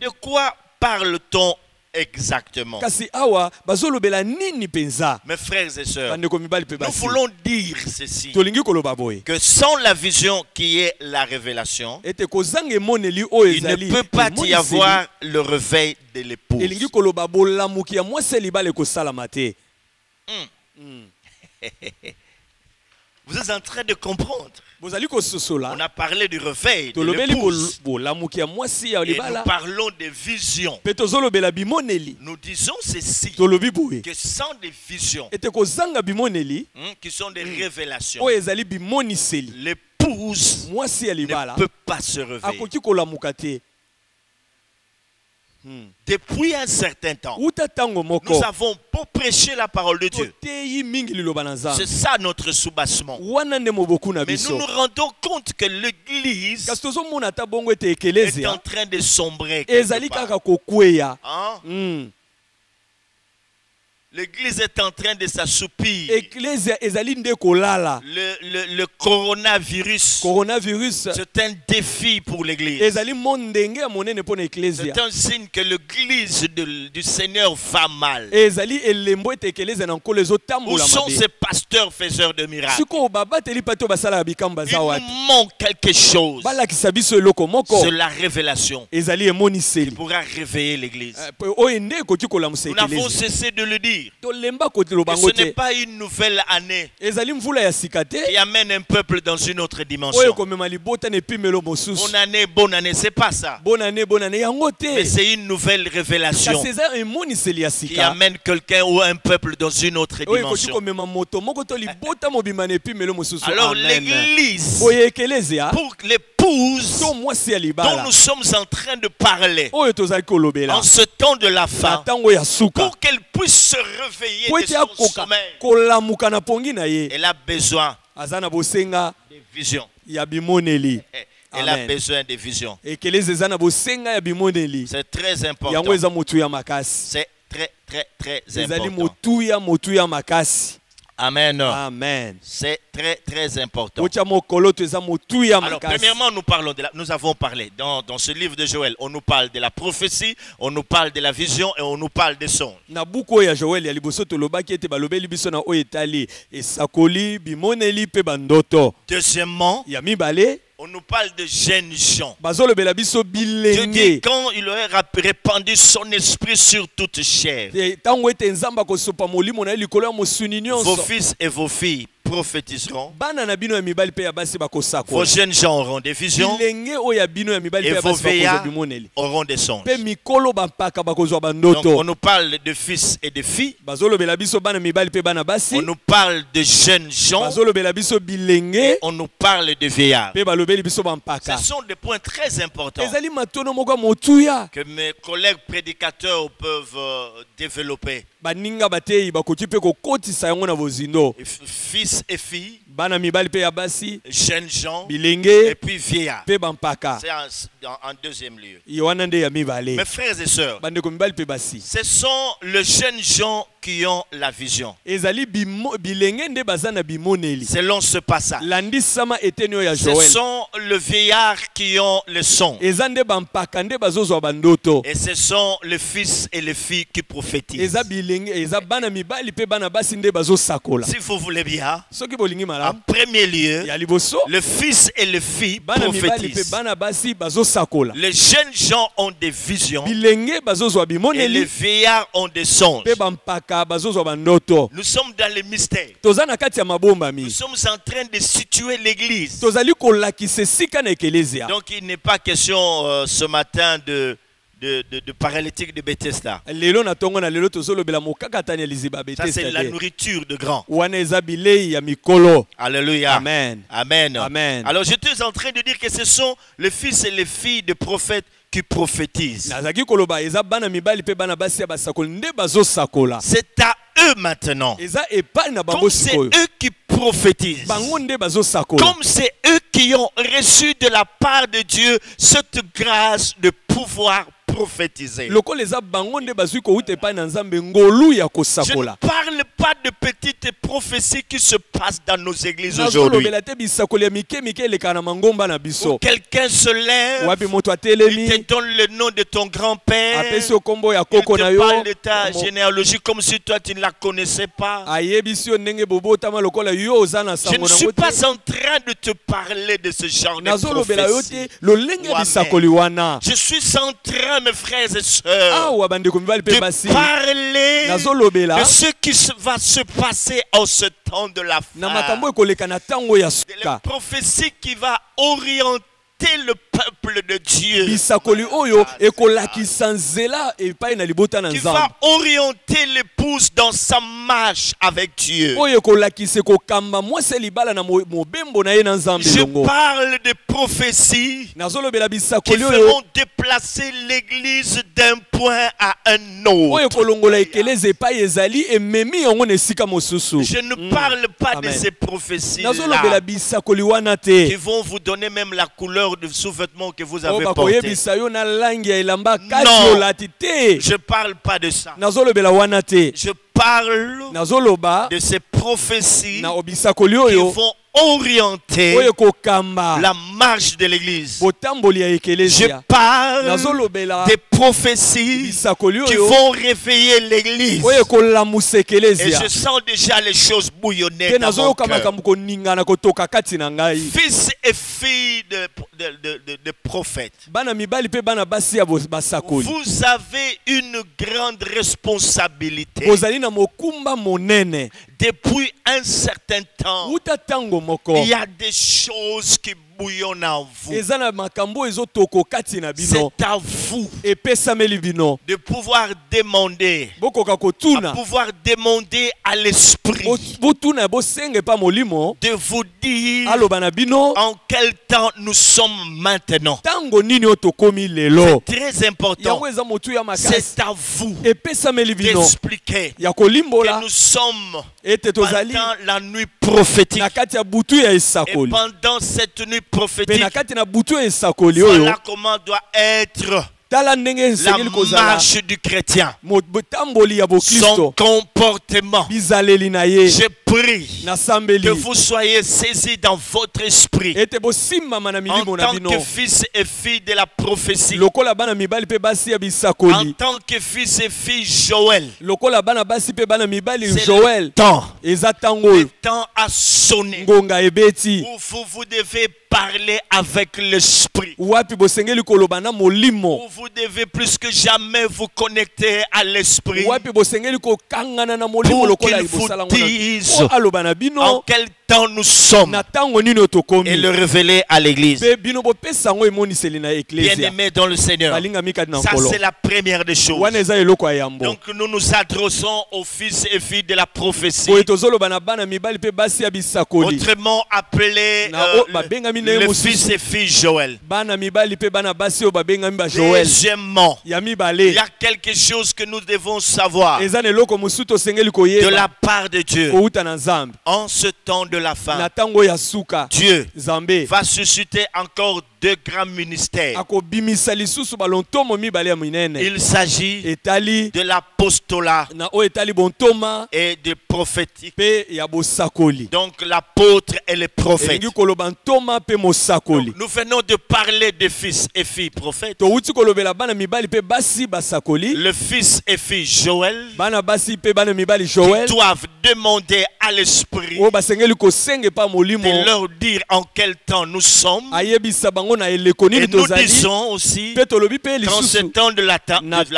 De quoi parle-t-on exactement? kasi awa bazolobela nini mpenza Mes frères et sœurs, bandeko mibali mpe nous basi voulons dire ceci, tolingi koloba boye que sans la vision qui est la révélation, ete kozanga emoneli oyo il ne ezali peut pas y emoniseli, avoir le réveil de l'épouse. elingi koloba bolamuki ya mwasi libala ekosalama te. Vous êtes en train de comprendre. bozali On kososola a parlé du réveil de tolobeli l'épouse bolamuki ya mwasi ya et nous libala parlons des visions. mpe tozolobela bimoneli Nous disons ceci, tolobi boye que sans des visions ete kozanga bimoneli qui sont des révélations, oyo ezali bimoniseli l'épouse mwasi ya ne libala peut pas se réveiller. akoki kolamuka te. Depuis un certain temps, uta ntango moko nous avons pour prêcher la parole de Dieu. toteyi mingi liloba na C'est nzambe ça notre soubassement. wana nde moboku na Mais nous biso nous rendons compte que l'Église kasi tozomona ata bongo ete est en ekelezia train de sombrer. quelque ezali part. kaka kokweya. Hein? L'Église est en train de s'assoupir. Eklezia ezali nde kolala. Le coronavirus, Coronavirus c'est un défi pour l'Église. ezali mondenge ya monene mpona eklezia. C'est un signe que l'Église du Seigneur va mal. ezali elembo ete eklezia na nkolo Où ezotambola sont mabe. ces pasteurs faiseurs de miracles? sikoyo babateli mpe to basalaka bikambo Il baza nous wapi manque quelque chose. balakisa biso eloko moko C'est la révélation ezali emoniseli qui pourra réveiller l'Église. oyo nde ekoki kolamusa Nous n'avons eklezia. cessé de le dire. tolemba koloba Et ngo ce n'est te pas une nouvelle année ezali mvula ya sika te qui amène un peuple dans une autre oyo dimension. komema libota na epimelo mosusu. Bonne année, c'est pas ça. bonane yango Mais te c'est une nouvelle révélation kasi eza emoniseli ya qui sika amène quelqu'un ou un peuple dans une autre oyo ekoki dimension. komema moto moko to libota mobima na epimelo mosusu. Alors Amen. l'Église, boye ekelezia pour l'épouse to mwasi ya dont libala nous sommes en train de parler oyo tozali kolobela en ce temps de la na fin, ntango ya suka pour qu'elle puisse se réveiller po de ete son akoka sommeil, kolamuka na pongi na ye elle a besoin aza na bosenga de visions. ya bimoneli. Elle a Amen. besoin de visions. ekelezi eza na bosenga ya bimoneli C'est très yango important. eza motuya makasi C'est très ezali important. motuya makasi. Amen. Amen. C'est très important. Botia mokolo to eza motuya Alors, makasi. premièrement, nous avons parlé dans ce livre de Joël, on nous parle de la prophétie, on nous parle de la vision et on nous parle des songes. na buku oyo ya Joel ya liboso tolobaki ete balobeli biso na oyo etali esakoli bimoneli mpe bandoto. Deuxièmement, Ya mibale on nous parle de jeunes gens. bazolobela biso Dieu dit bilenge quand il aurait répandu son esprit sur toute chair, ntango ete nzambe akosopa molimo na ye likolo ya mosuni vos nyonso fils et vos filles prophétiseront, bana na bino ya mibali mpe ya basi vos bakosakola jeunes gens auront des visions bilenge oyo ya bino ya mibali et mpe ya vos basi bakozwa vieillards bimoneli auront des songes. mpe mikolo bampaka bakozwa Donc, bandoto. on nous parle de fils et de filles, bazolobela biso bana mibali mpe bana basi on nous parle de jeunes gens, bazolobela biso bilenge on nous parle de vieillards. mpe balobeli biso Ce bampaka. sont des points très importants ezali matono moko ya motuya que mes collègues prédicateurs peuvent développer. baninga bateyi bakoki mpe kokotisa yango na bozindo. Fils et filles, bana mibali mpe ya basi jeunes gens et bilenge puis vieillards. mpe bampaka C'est en deuxième lieu. ye wana nde ya mibale Mes frères et sœurs, bandeko mibali mpe basi ce sont les jeunes gens qui ont la vision. ezali bilenge nde baza na bimoneli Selon ce passage, landisama eteni oyo ya ce Joel sont les vieillards qui ont le son. eza nde bampaka nde bazozwa bandoto. Et ce sont les fils et les filles qui prophétisent. eza bilenge eza bana mibali mpe bana basi nde bazosakola. Si vous voulez bien, soki bolingi en malamu premier lieu, ya liboso les fils et les filles bana mibali mpe prophétisent. bana basi bazosakola. Les jeunes gens ont des visions bilenge bazozwa et les bimoneli vieillards ont des songes. mpe bampaka bazozwa bandoto. Nous sommes dans les mystères. toza na kati ya mabombami Nous sommes en train de situer l'église. tozali kolakisa esika na ekelezia. Donc il n'est pas question ce matin de paralytique de Bethesda. lelo na tongo na lelo tozolobela mokakatani ya liziba Ça, Bethesda c'est la te. nourriture de grand. Wana eza bilei ya mikolo. Alléluia. Amen. Amen. Amen. Alors, j'étais en train de dire que ce sont les fils et les filles de prophètes qui prophétisent. nazaki koloba eza bana mibali pe bana basi ya basakoli nde bazosakola. C'est à eux maintenant. Eza epai na bango Comme c'est sikoyo. eux qui prophétisent. Bango nde bazosakola. Comme c'est eux qui ont reçu de la part de Dieu cette grâce de pouvoir prophétiser. Lokola eza bango nde bazwi kouta epai na Nzambe ngolu ya Je ne kosakola. parle pas de petites prophéties qui se passent dans nos églises aujourd'hui. nazolobela te bisakoli ya mike mike eleka na mangomba na biso. Quelqu'un se lève, Wapi moto il te atelemi donne le nom de ton grand-père, apesi okombo ya il koko na te yo. parle de ta Mo- généalogie comme si toi tu ne la connaissais pas. ayebisi yo ndenge bobotama lokola yo oza na Je sango ne na suis ngo te. pas en train de te parler de ce genre de nazolobela yo prophétie. te lolenge ya Amen. bisakoli wana. Je suis en train, mes frères et sœurs, awa bandeko mibali pe de basi parler nazolobela de ce qui va se passer en ce temps de la na fin. makambo ekoleka na ntango ya De la suka. prophétie qui va orienter le peuple de Dieu, bisakoli oyo ekolakisa nzela epai na libota na qui va Nzambe. orienter l'épouse dans sa marche avec Dieu. oyo ekolakisa ekokamba mwasi libala na mobembo na ye na Nzambe Je longo. parle de prophéties nazolobela qui bisakoli oyo feront déplacer l'église d'un point à un oyo autre. ekolongola ekeleze epai ezali ememi yango na esika mosusu. Je ne parle pas de Amen. ces prophéties nazolobela bisakoli wana te qui vont vous donner même la couleur de sous-vêtements que vous oyo avez porté. bakoyebisa yo na langi ya elamba Non. kati olati te. Je parle pas de ça. nazolobela wana te. Je parle nazoloba de ces prophéties na obisakoli qui oyo vont orienter oyo ekokamba la marche de l'église. botamboli ya Je ekelezia. parle nazolobela des prophéties bisakoli qui oyo vont réveiller l'église. oyo ekolamusa Et ekelezia. je sens déjà les choses bouillonner te dans mon nazoyoka cœur. makambo koningana kotoka kati na ngai. Fils et filles de prophètes, bana mibali pe bana basi ya basakoli vous avez une grande responsabilité. bozali na mokumba monene. Depuis un certain temps, uta tango moko il y a des choses qui bouillonnent en vous. eza na makambo ezotoko kati na bino C'est à vous epesameli bino de pouvoir demander, bokoka à kotuna pouvoir demander à l'esprit botuna bosenga pa molimo de vous dire aloba na bino en quel temps nous sommes maintenant. tango nini oyo tokomi lelo. C'est très important. yango eza motu ya makasi C'est à vous epesameli bino d'expliquer ya que kolimbola nous sommes ete tozali pendant la nuit prophétique. na kati ya butu ya Et esakoli pendant cette nuit pe prophétique, na kati na butu ya esakoli oyo voilà comment doit être tala ndenge la esengeli kozala marche du chrétien. botamboli ya Son bokristo comportement. bizaleli na ye Je prie nasambeli que vous soyez saisis dans votre esprit ete bosimbama na en milimo na tant bino que fils et filles de la prophétie, lokola bana mibali pe basi ya en bisakoli tant que fils et filles Joël. lokola bana basi pe bana mibali C'est Joël le temps. eza ntango Le oyo temps a sonné ngonga ebeti où vous devez parler avec l'esprit. wapi bosengeli koloba na molimo Où vous devez plus que jamais vous connecter à l'esprit. wapi bosengeli kokangana na molimo Pour lokola qu'il vous bosala ngona dise po aloba na en bino quel temps nous sommes na ntango nini oyo et tokomi le révéler à l'église. pe bino bopesa yango emoniseli na eklesia Bien-aimés dans le Seigneur, balingami kati na ça nkolo c'est la première des choses. wana eza eloko ya yambo. Donc nous nous adressons aux fils et filles de la prophétie, boye tozoloba na bana mibali pe basi ya bisakoli autrement appelé babengami ndenge le mosusu. fils et filles Joël. bana mibali pe bana basi oyo babengami ba Joël Deuxièmement, ya il mibale y a quelque chose que nous devons savoir eza na eloko mosusu tosengeli de koyeba la part de Dieu. kouta na Nzambe En ce temps de la na fin, ntango ya suka Dieu Nzambe va susciter encore deux grands ministères. akobimisa lisusu balontomo mibale ya minene Il s'agit etali de l'apostolat na oyo etali bontoma et de prophétique. pe ya bosakoli Donc l'apôtre et les prophètes. elingi koloba ntoma pe mosakoli. Nous venons de parler de fils et filles prophètes. touti kolobela bana mibali pe basi basakoli Le fils et fille Joël bana basi pe bana mibali qui Joël doivent demander à l'esprit oyo basengeli kosenga pa molimo de leur dire en quel temps nous sommes. ayebisa bango na eleko Et nini nous tozali disons aussi, pe tolobi pe dans ce lisusu temps de la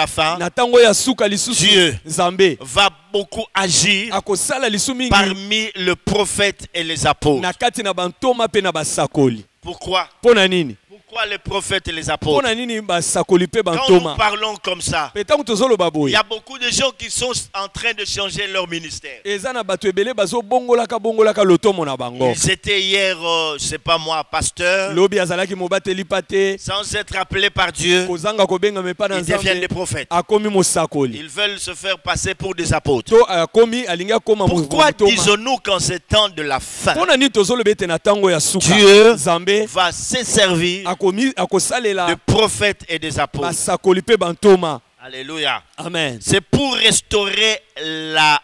fin, na ntango ya suka lisusu Dieu Nzambe va beaucoup agir akosala lisu mingi parmi le prophète et les apôtres. na kati na bantoma pe na basakoli. Pourquoi? Pona nini? Pourquoi les prophètes et les apôtres? Pona nini basakoli pe Quand nous bantoma. parlons comme ça, Petango tozolo il baboy. y a beaucoup de gens qui sont en train de changer leur ministère. Eza na bato ebele bazo bongolaka lotomo na bango. Ils étaient hier, je sais pas moi, pasteur, Lobi azalaki mobateli pate. sans être appelés par Dieu, Kozanga kobenga me pa na ils deviennent des nzambe. prophètes. Akomi mosakoli. Ils veulent se faire passer pour des apôtres. To akomi alinga koma Pourquoi motoma. disons-nous qu'en ce temps de la fin, Pona nini tozolo bete na tango ya suka. Dieu Zambe va se servir akomi de akosalela prophètes et des apôtres? basakoli pe bantoma. Alléluia. Amen. C'est pour restaurer la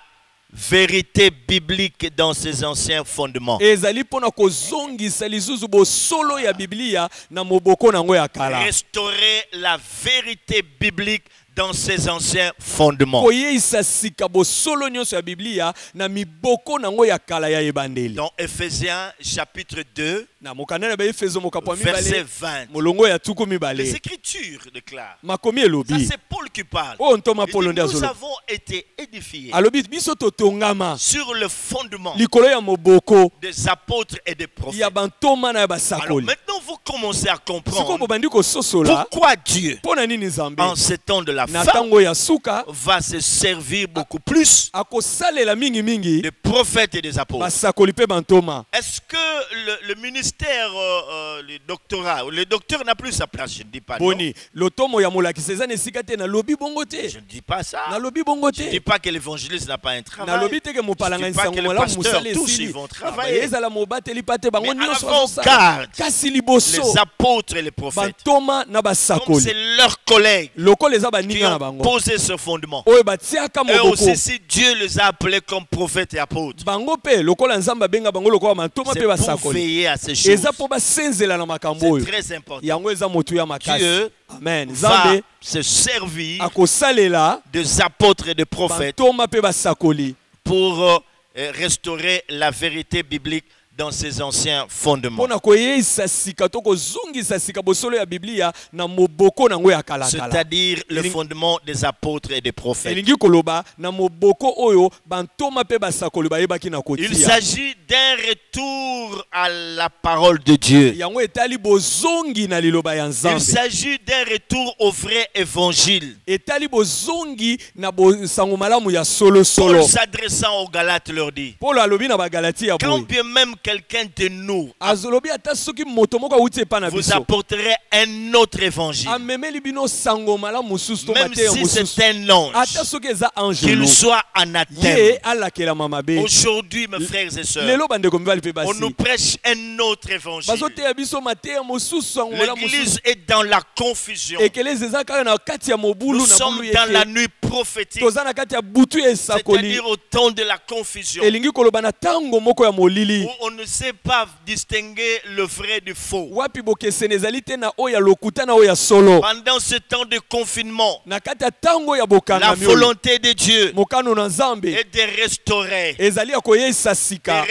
vérité biblique dans ses anciens fondements. Ezali pona kozongisa lisusu bosolo ya Biblia na moboko nango ya kala. Restaurer la vérité biblique dans ses anciens fondements. Koyeisa sika bosolo nyonso ya Biblia na miboko nango ya kala ya ebandeli. Dans Ephésiens chapitre 2, Na mokanda ba Efeso mokapwa verset mibale 20. molongo ya tuku Les mibale. Écritures déclarent. Makomi Ça elobi. c'est Paul qui parle. O ntoma Il dit, polo ndia nous zolo. avons été édifiés Alobi biso totongama sur le fondement likolo ya moboko des apôtres et des prophètes. ya bantoma na ya Alors basakoli. maintenant vous commencez à Siko comprendre bobandi kososola pourquoi Dieu, pona nini Nzambe en ce temps de la na fin, tango ya suka va se servir beaucoup plus akosalela mingi mingi des prophètes et des apôtres. basakoli pe bantoma. Est-ce que le ministère, le docteur n'a plus sa place? Je ne dis pas non. Boni lotomo ya molakisi eza na esika te na lobi bongo te. Je ne dis pas ça. Na lobi bongo Je ne te. dis pas que l'évangéliste n'a pas un Na travail. lobi te ke mopalanga Je dis pas nsango que les malamu pasteurs, musala tous, esili. ils vont travailler. Ezala mobateli pate bango Mais à nyonso l'avant-garde, bazosala. Kasi liboso les apôtres et les prophètes, bantoma na comme basakoli. c'est leurs collègues Lokola eza qui baninga na ont bango. posé ce fondement, Oyo batiaka eux moboko. aussi, si Dieu les a appelés comme prophètes et apôtres, Bango pe lokola nzamba benga bango lokola bantoma c'est pe pour basakoli. veiller à ces choses. Eza po basenzela na makambo C'est oyo. très important. Yango eza motu ya makasi. Dieu Amen. va Nzambe se servir akosalela des apôtres et des prophètes bantoma pe basakoli pour restaurer la vérité biblique dans ses anciens fondements. pona koyeisa sika to kozongisa sika bosolo ya Biblia na moboko nango ya kala kala. C'est-à-dire le fondement des apôtres et des prophètes. Elingi koloba na moboko oyo bantoma pe basakoli bayebaki na Il kotia. s'agit d'un retour à la parole de Dieu. Yango etali bozongi na liloba ya Il Nzambe. s'agit d'un retour au vrai évangile. Etali bozongi na bosango malamu ya solo Paul solo. s'adressant aux Galates leur dit, Paulo alobi na bagalati ya quand boye. bien même quelqu'un de nous Azolobi ata soki moto moko awuti epa na vous biso. apporterait un autre évangile, Amemeli bino sango malamu mususu to même mateya si mususu. c'est un ange, Ata soki eza ange qu'il lo. soit anathème. Ye alakela mabe. Aujourd'hui, mes frères et sœurs, Lelo bandeko mibali pe on nous basi. prêche un autre évangile. Bazoteya biso mateya mususu sango malamu mususu. L'église est dans la confusion. Ekelezi eza kaka na kati ya mobulu Nous na sommes bulu dans la yeke. nuit prophétique, Toza na kati ya butu esakoli. c'est-à-dire au temps de la confusion, Elingi koloba na tango moko ya molili. où on ne sait pas distinguer le vrai du faux. Wapi bokeseni ezali te na oyo ya lokuta na oyo ya solo. Pendant ce temps de confinement, Na kati ya tango ya la bokangami oyo, volonté de Dieu mokano na Nzambe est de restaurer, ezali ya koyeisa sika,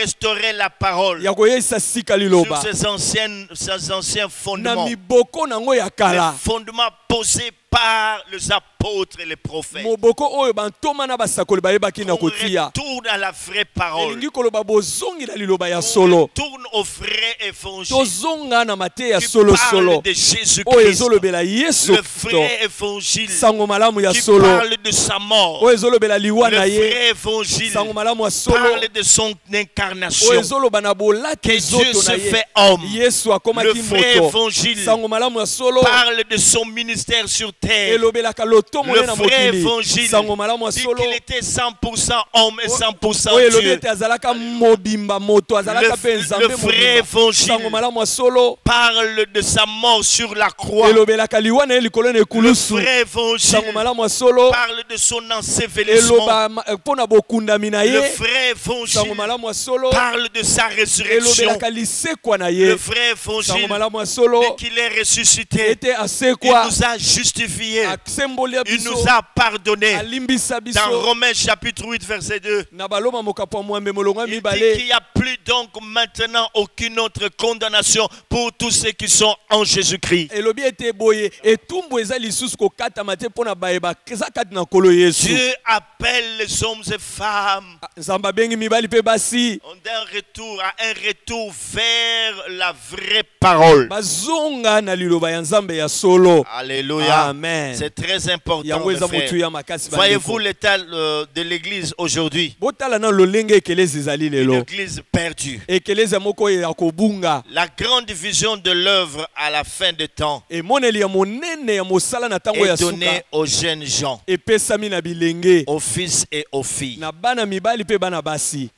la parole ya koyeisa sika sur liloba ses anciens na fondements, miboko nango ya les kala. fondements posés par les apôtres et les prophètes. Moboko oyo bantoma na basakoli bayebaki na On kotia. retourne à la vraie parole. Elingi koloba bozongi na liloba ya On solo. retourne au vrai évangile Tozonga na mate ya qui solo parle solo. de Oyo Jésus-Christ. ezolobela Yesu Le Kristo. vrai évangile Sango malamu ya qui solo. parle de sa mort. Oyo ezolobela liwa Le na ye. vrai évangile Sango malamu ya solo. parle de son incarnation. Oyo ezoloba na bolaki Que Dieu zoto na se ye. fait homme. Yesu Le akomaki vrai moto. évangile Sango malamu ya solo. parle de son ministère sur terre. Elobelaka lotomo Le ye na vrai mokili. évangile Sango malamu ya dit solo. qu'il était 100% homme et 100% Oyo elobi Dieu. ete azalaka mobimba moto azalaka pe Le nzambe vrai mobimba. évangile Sango malamu ya solo. parle de sa mort sur la croix. Elobelaka liwa na ye likolo na Le ekulusu. vrai Sango évangile malamu ya solo. parle de son ensevelissement. Eloba mpona bokundami na Le ye. vrai Sango évangile malamu ya solo. parle de sa résurrection. Elobelaka lisekwa na Le ye. vrai Sango évangile malamu ya solo. dit qu'il est ressuscité. Ete Il asekwa. nous a justifiés. Asemboli Il nous a pardonné. alimbisa Dans biso Romains chapitre 8 verset 2. na baloma mokapo mwambe molongo Il dit mibale qu'il n'y a plus donc maintenant aucune autre condamnation pour tous ceux qui sont en Jésus-Christ. elobi ete boye etumbu eza lisusu kokatama te mpo na bayeba eza kati na nkolo yesu Dieu appelle les hommes et femmes nzambe abengi mibali mpe basi à un retour vers la vraie parole. bazonga na liloba ya nzambe ya solo. Alléluia. Amen. C'est très important, yango mes eza frères. motu ya makasi Voyez-vous bandeko. l'état de l'église aujourd'hui? botala na lolenge ekelezi ezali Une lelo église perdue. ekelezi moko ya kobunga La grande vision de l'œuvre à la fin des temps emoneli ya monene ya mosala na ntango ya est donnée suka aux jeunes gens, epesami na bilenge aux fils et aux filles. na bana mibali mpe bana basi.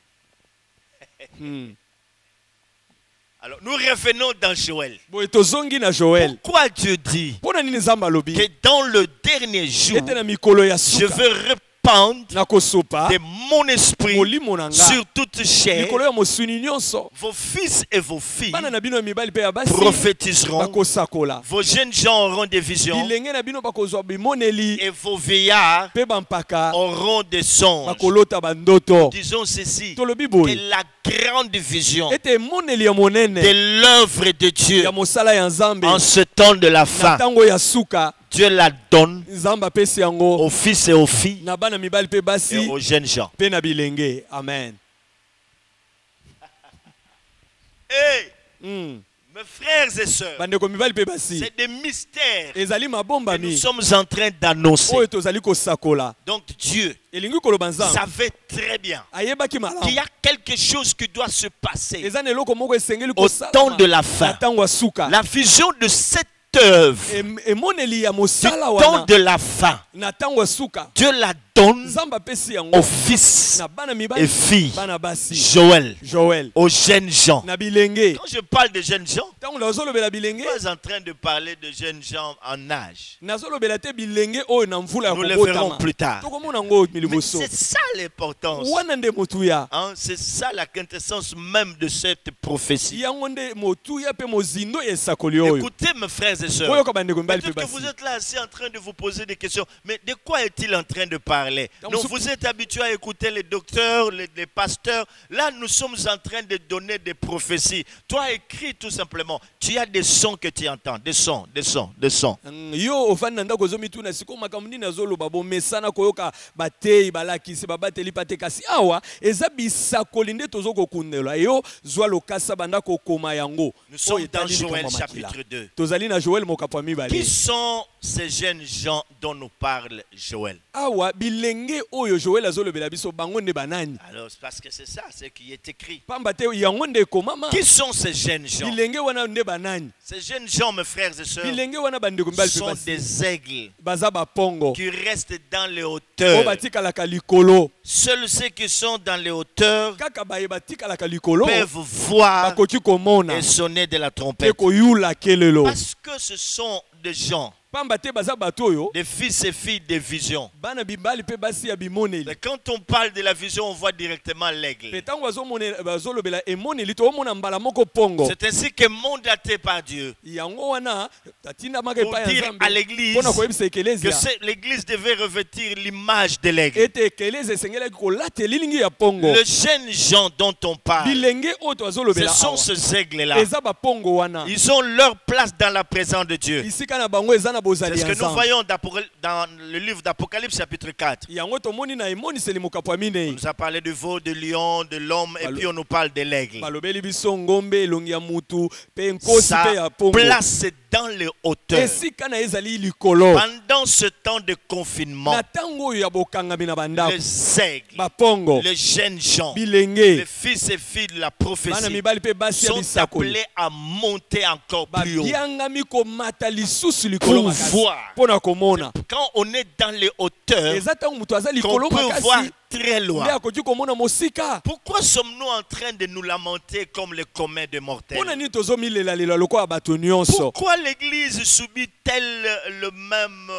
Alors, nous revenons dans Joël. boye tozongi na Joel. Pourquoi Dieu dit mpona nini nzambe alobi que dans le dernier jour, ete na mikolo ya je suka veux répandre nakosopa de mon esprit molimo na nga sur toute chair. mikolo ya mosuni nyonso Vos fils et vos filles bana na bino ya mibali mpe ya basi prophétiseront. bakosakola Vos jeunes gens auront des visions. bilenge na bino bakozwa bimoneli Et vos vieillards mpe bampaka auront des songes. bakolota bandoto. Disons ceci, tolobi que boye la grande vision ete emoneli ya monene de l'œuvre de Dieu ya mosala ya nzambe en ce temps de la na fin, ntango ya suka Dieu la donne nzambe apesi yango aux fils et aux filles na bana mibali mpe et basi aux jeunes gens. mpe na bilenge. Amen. Hey, Mm. mes frères et sœurs, bandeko mibali mpe basi c'est des mystères ezali que nous mabombami sommes en train d'annoncer. oyo tozali kosakola. Donc Dieu elingi koloba nzambe savait très bien ayebaki qu'il y malamu a quelque chose qui doit se passer eza na eloko moko esengeli au temps de la na fin. ntango ya suka. La vision de cette œuvre emoneli ya du mosala temps wana de la fin, na ntango ya suka Dieu la donne nzambe apesi aux yango fils na bana et mibali filles. bana basi Joël, Joel aux jeunes gens. na bilenge. Quand je parle de jeunes gens, ntango nazolobela je bilenge ne suis pas en train de parler de jeunes gens en âge. nazolobela te bilenge oyo na mvula ya Nous le verrons kobotama plus tard. tokomona yango Mais miliboso c'est ça l'importance. wana nde motuya Hein, c'est ça la quintessence même de cette prophétie. yango nde motuya mpe mozindo ya esakoli oyo. Écoutez mes frères et sœurs. oyoka bandeko mibali mpe Peut-être que basi vous êtes là assis en train de vous poser des questions. Mais de quoi est-il en train de parler? Donc, Non, vous êtes habitués à écouter les docteurs, les pasteurs. Là, nous sommes en train de donner des prophéties. Toi, écris tout simplement. Tu as des sons que tu entends. Des sons, des sons, des sons. yo ofandi na ndako ozomituna siko makambo nini azoloba bomesana koyoka bateyi balakisi babateli pate kasi awa eza bisakoli nde tozokokundela yo zwa lokasa banda kokoma yango. Nous sommes Oyo dans etali Joël likambo ya makila. chapitre 2. tozali na Joel mokapo ya Qui mibale. sont ces jeunes gens dont nous parle Joël? awa bilenge oyo Joel azolobela biso bango nde banani Alors, c'est parce que c'est ça, ce qui est écrit. pamba te yango nde ekomama. Qui sont ces jeunes gens? bilenge wana nde banani Ces jeunes gens, mes frères et sœurs, bilenge wana bandeko mibali mpe sont basi des aigles baza bapongo qui restent dans les oyo hauteurs. batikalaka likolo. Seuls ceux qui sont dans les hauteurs kaka baye batikalaka likolo peuvent voir bakoki komona et sonner de la te trompette. koyula kelelo Parce que ce sont des gens, pamba te baza bato oyo des fils et filles des visions. bana bibali mpe basi ya bimoneli. Mais quand on parle de la vision, on voit directement mpe l'aigle. ntango bazolobela emoneli toomona mbala moko pongo C'est ainsi que mandaté par Dieu yango wana atindamaka pour epai ya dire à nzambe l'église mpona koyebisa que ekelezia l'église devait revêtir l'image de l'aigle. ete ekelezia esengelaki kolata elilingi ya pongo. Les jeunes gens dont on parle, bilenge oyo ce tozolobela sont awa ces aigles-là. eza bapongo wana Ils ont leur place dans la présence de Dieu. isika na bango eza na C'est bozali ce ya que nous nzambe. voyons dans le livre d'Apocalypse chapitre 4. yango tomoni na emoniseli mokapo ya On minei nous a parlé du veau, de lion, de l'homme, et Balo- puis on nous parle de l'aigle. balobeli biso ngombe elongi ya mutu mpe nkosi mpe ya Sa pongo. place dans les hauteurs. esika na ye ezali likolo Pendant ce temps de confinement, na ntango oyo ya bokangami na bandako les aigles, bapongo les jeunes gens, les bilenge fils et filles de la bana prophétie mibali mpe basi ya sont bisakoli appelés à monter encore plus haut. babiangami komata lisusu likolo Pour makasi voir. mpo na komona. Quand on est dans les hauteurs, eza ntango moto aza qu'on likolo peut voir makasi très loin. nde akoki komona mosika. Pourquoi sommes-nous en train de nous lamenter comme les communs des mortels? mpo na nini tozomilelalela lokola bato nyonso. Pourquoi l'Église subit-elle le même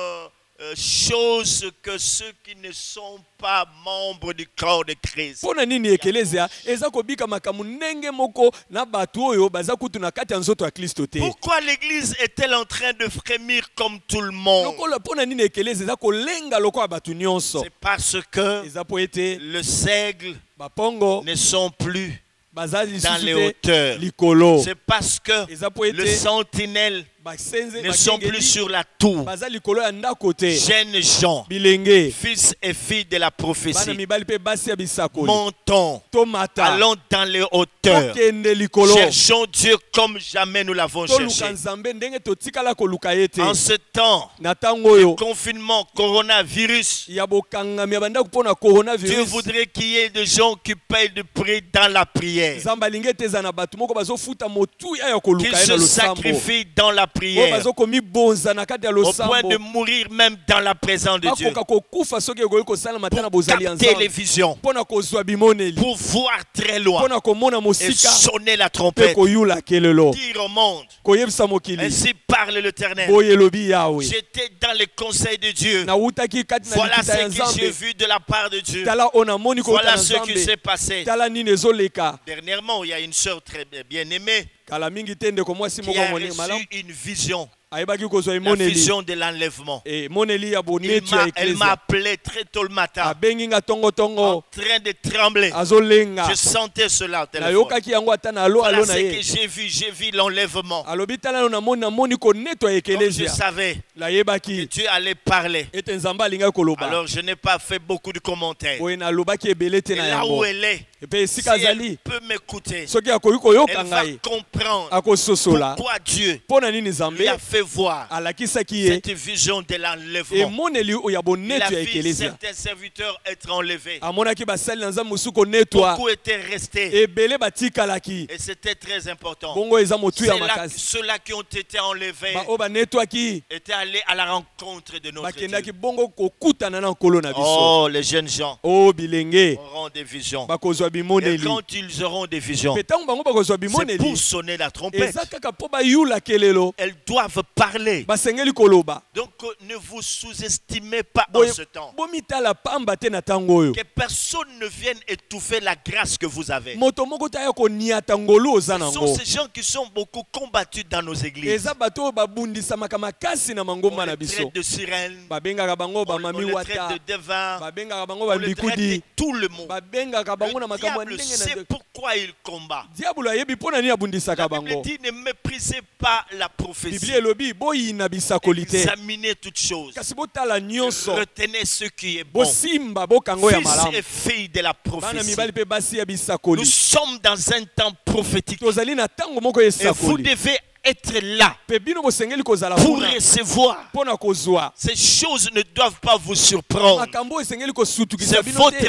chose que ceux qui ne sont pas membres du corps de Christ. Pona nini ekelezia eza kobika makamu ndenge moko na batu oyo baza kutu na kati ya nzoto ya Kristo te. Pourquoi l'église est-elle en train de frémir comme tout le monde? Lokola pona nini ekelezia eza kolenga lokola batu nyonso. C'est parce que Eza po ete le seigle bapongo ne sont plus baza dans les lisusu te hauteurs. likolo. C'est parce que Eza po le ete sentinelle basenze ne sont plus bakengeli sur la tour. baza likolo ya ndako te. Jeunes gens, Bilenge fils et filles de la bana prophétie, mibali pe basi ya bisakoli. montons, Tomata allons dans les hauteurs. tokende likolo. Cherchons Dieu comme jamais nous l'avons Toluka cherché. nzambe ndenge totikala koluka ye te. En ce temps, Na ntango oyo confinement, coronavirus, ya bokangami ya bandako mpona Dieu coronavirus, voudrait qu'il y ait des gens qui payent de prix dans la prière, nzambe alingi ete eza na bato moko bazofuta motuya ya qu'ils koluka ye na se losambo sacrifient dans la oyo prière, bazokomibonza na kati ya au point de losambo mourir même dans la présence de Dieu, bakoka kokufa soki ekoki kosalama te na pour bozali ya capter les nzambe visions, mpona kozwa bimoneli pour voir très loin mpona komona et mosika sonner la mpe trompette, koyula kelelo dire au monde, koyebisa mokili ainsi parle l'Éternel. boye elobi yawe J'étais dans les conseils de Dieu. nawutaki kati na Voilà likita ya ce que j'ai nzambe vu de la part de Dieu. tala oyo namoni kouta Voilà na ce qui s'est nzambe passé. tala nini ezoleka Dernièrement, il y a une sœur très bien aimée kala mingi te ndeko mwasi qui moko a moni reçu malamu une vision, ayebaki kozwa la emoneli vision de l'enlèvement. emoneli ya bonetu ya Elle m'a eklesia appelé très tôt le matin, abengi nga en tongotongo train de trembler. azolenga Je sentais cela au téléphone. nayokaki yango ata na alo Voilà alo ce na que ye j'ai vu l'enlèvement. alobi tala no namoni konetwa ya Comme je eklesia savais que nayebaki Dieu allait parler, ete nzambe alingaki koloba alors je n'ai pas fait beaucoup de commentaires. boye nalobaki ebele te Et na là où yango elle est, epe si esika elle azali peut m'écouter, soki akoki koyoka elle va ngai comprendre akososola pourquoi Dieu mpo na nini lui nzambe a fait voir alakisaki ye cette vision de l'enlèvement. emoneli oyo ya Il a bonetu ya vu eklesia certains serviteurs être enlevés. amonaki basali na nzambe mosusu konetwa Beaucoup étaient restés. ebele batikalaki Et c'était très important. bongo eza motu ya C'est là que makasi ceux-là qui ont été enlevés baoyo banetwaki étaient allés à la rencontre de notre bakendaki Dieu. bongo kokutana na nkolo na biso Oh, les jeunes gens o bilenge auront des visions. bakozwa Et bimoneli quand ils auront des visions, mpe ntango bango bakozwa c'est bimoneli pour sonner la trompette. eza kaka mpo bayula kelelo Elles doivent parler. basengeli koloba Donc ne vous sous-estimez pas en boye ce temps. bomitala pamba te na ntango oyo Que personne ne vienne étouffer la grâce que vous avez. moto moko te aya koniata ngolu oza Ce sont nango ces gens qui sont beaucoup combattus dans nos églises. eza bato oyo babundisamaka makasi na On mangomba na les biso traite de sirènes, babengaka bango on bamami les wata traite de devins, babengaka bango on les traite de babikudi tout le monde. babengaka bango na Le makambo ya diable ndenge sait na pourquoi il combat. diabolo ayebi mpo na nini abundisaka La Bible bango dit ne méprisez pas la prophétie. biblia elobi boyina bisakoli te Examinez toutes choses. kasi botala nyonso Retenez ce qui est bon. bosimba bokango ya Fils malamu et filles de la bana prophétie. mibali mpe basi ya Nous bisakoli sommes dans un temps prophétique. tozali na ntango moko ya Et vous esakoli devez être là mpe bino bosengeli kozala pour kuna recevoir. mpo na kozwa Ces choses ne doivent pas vous surprendre. makambo oyo esengeli kosutukisa C'est bino votre te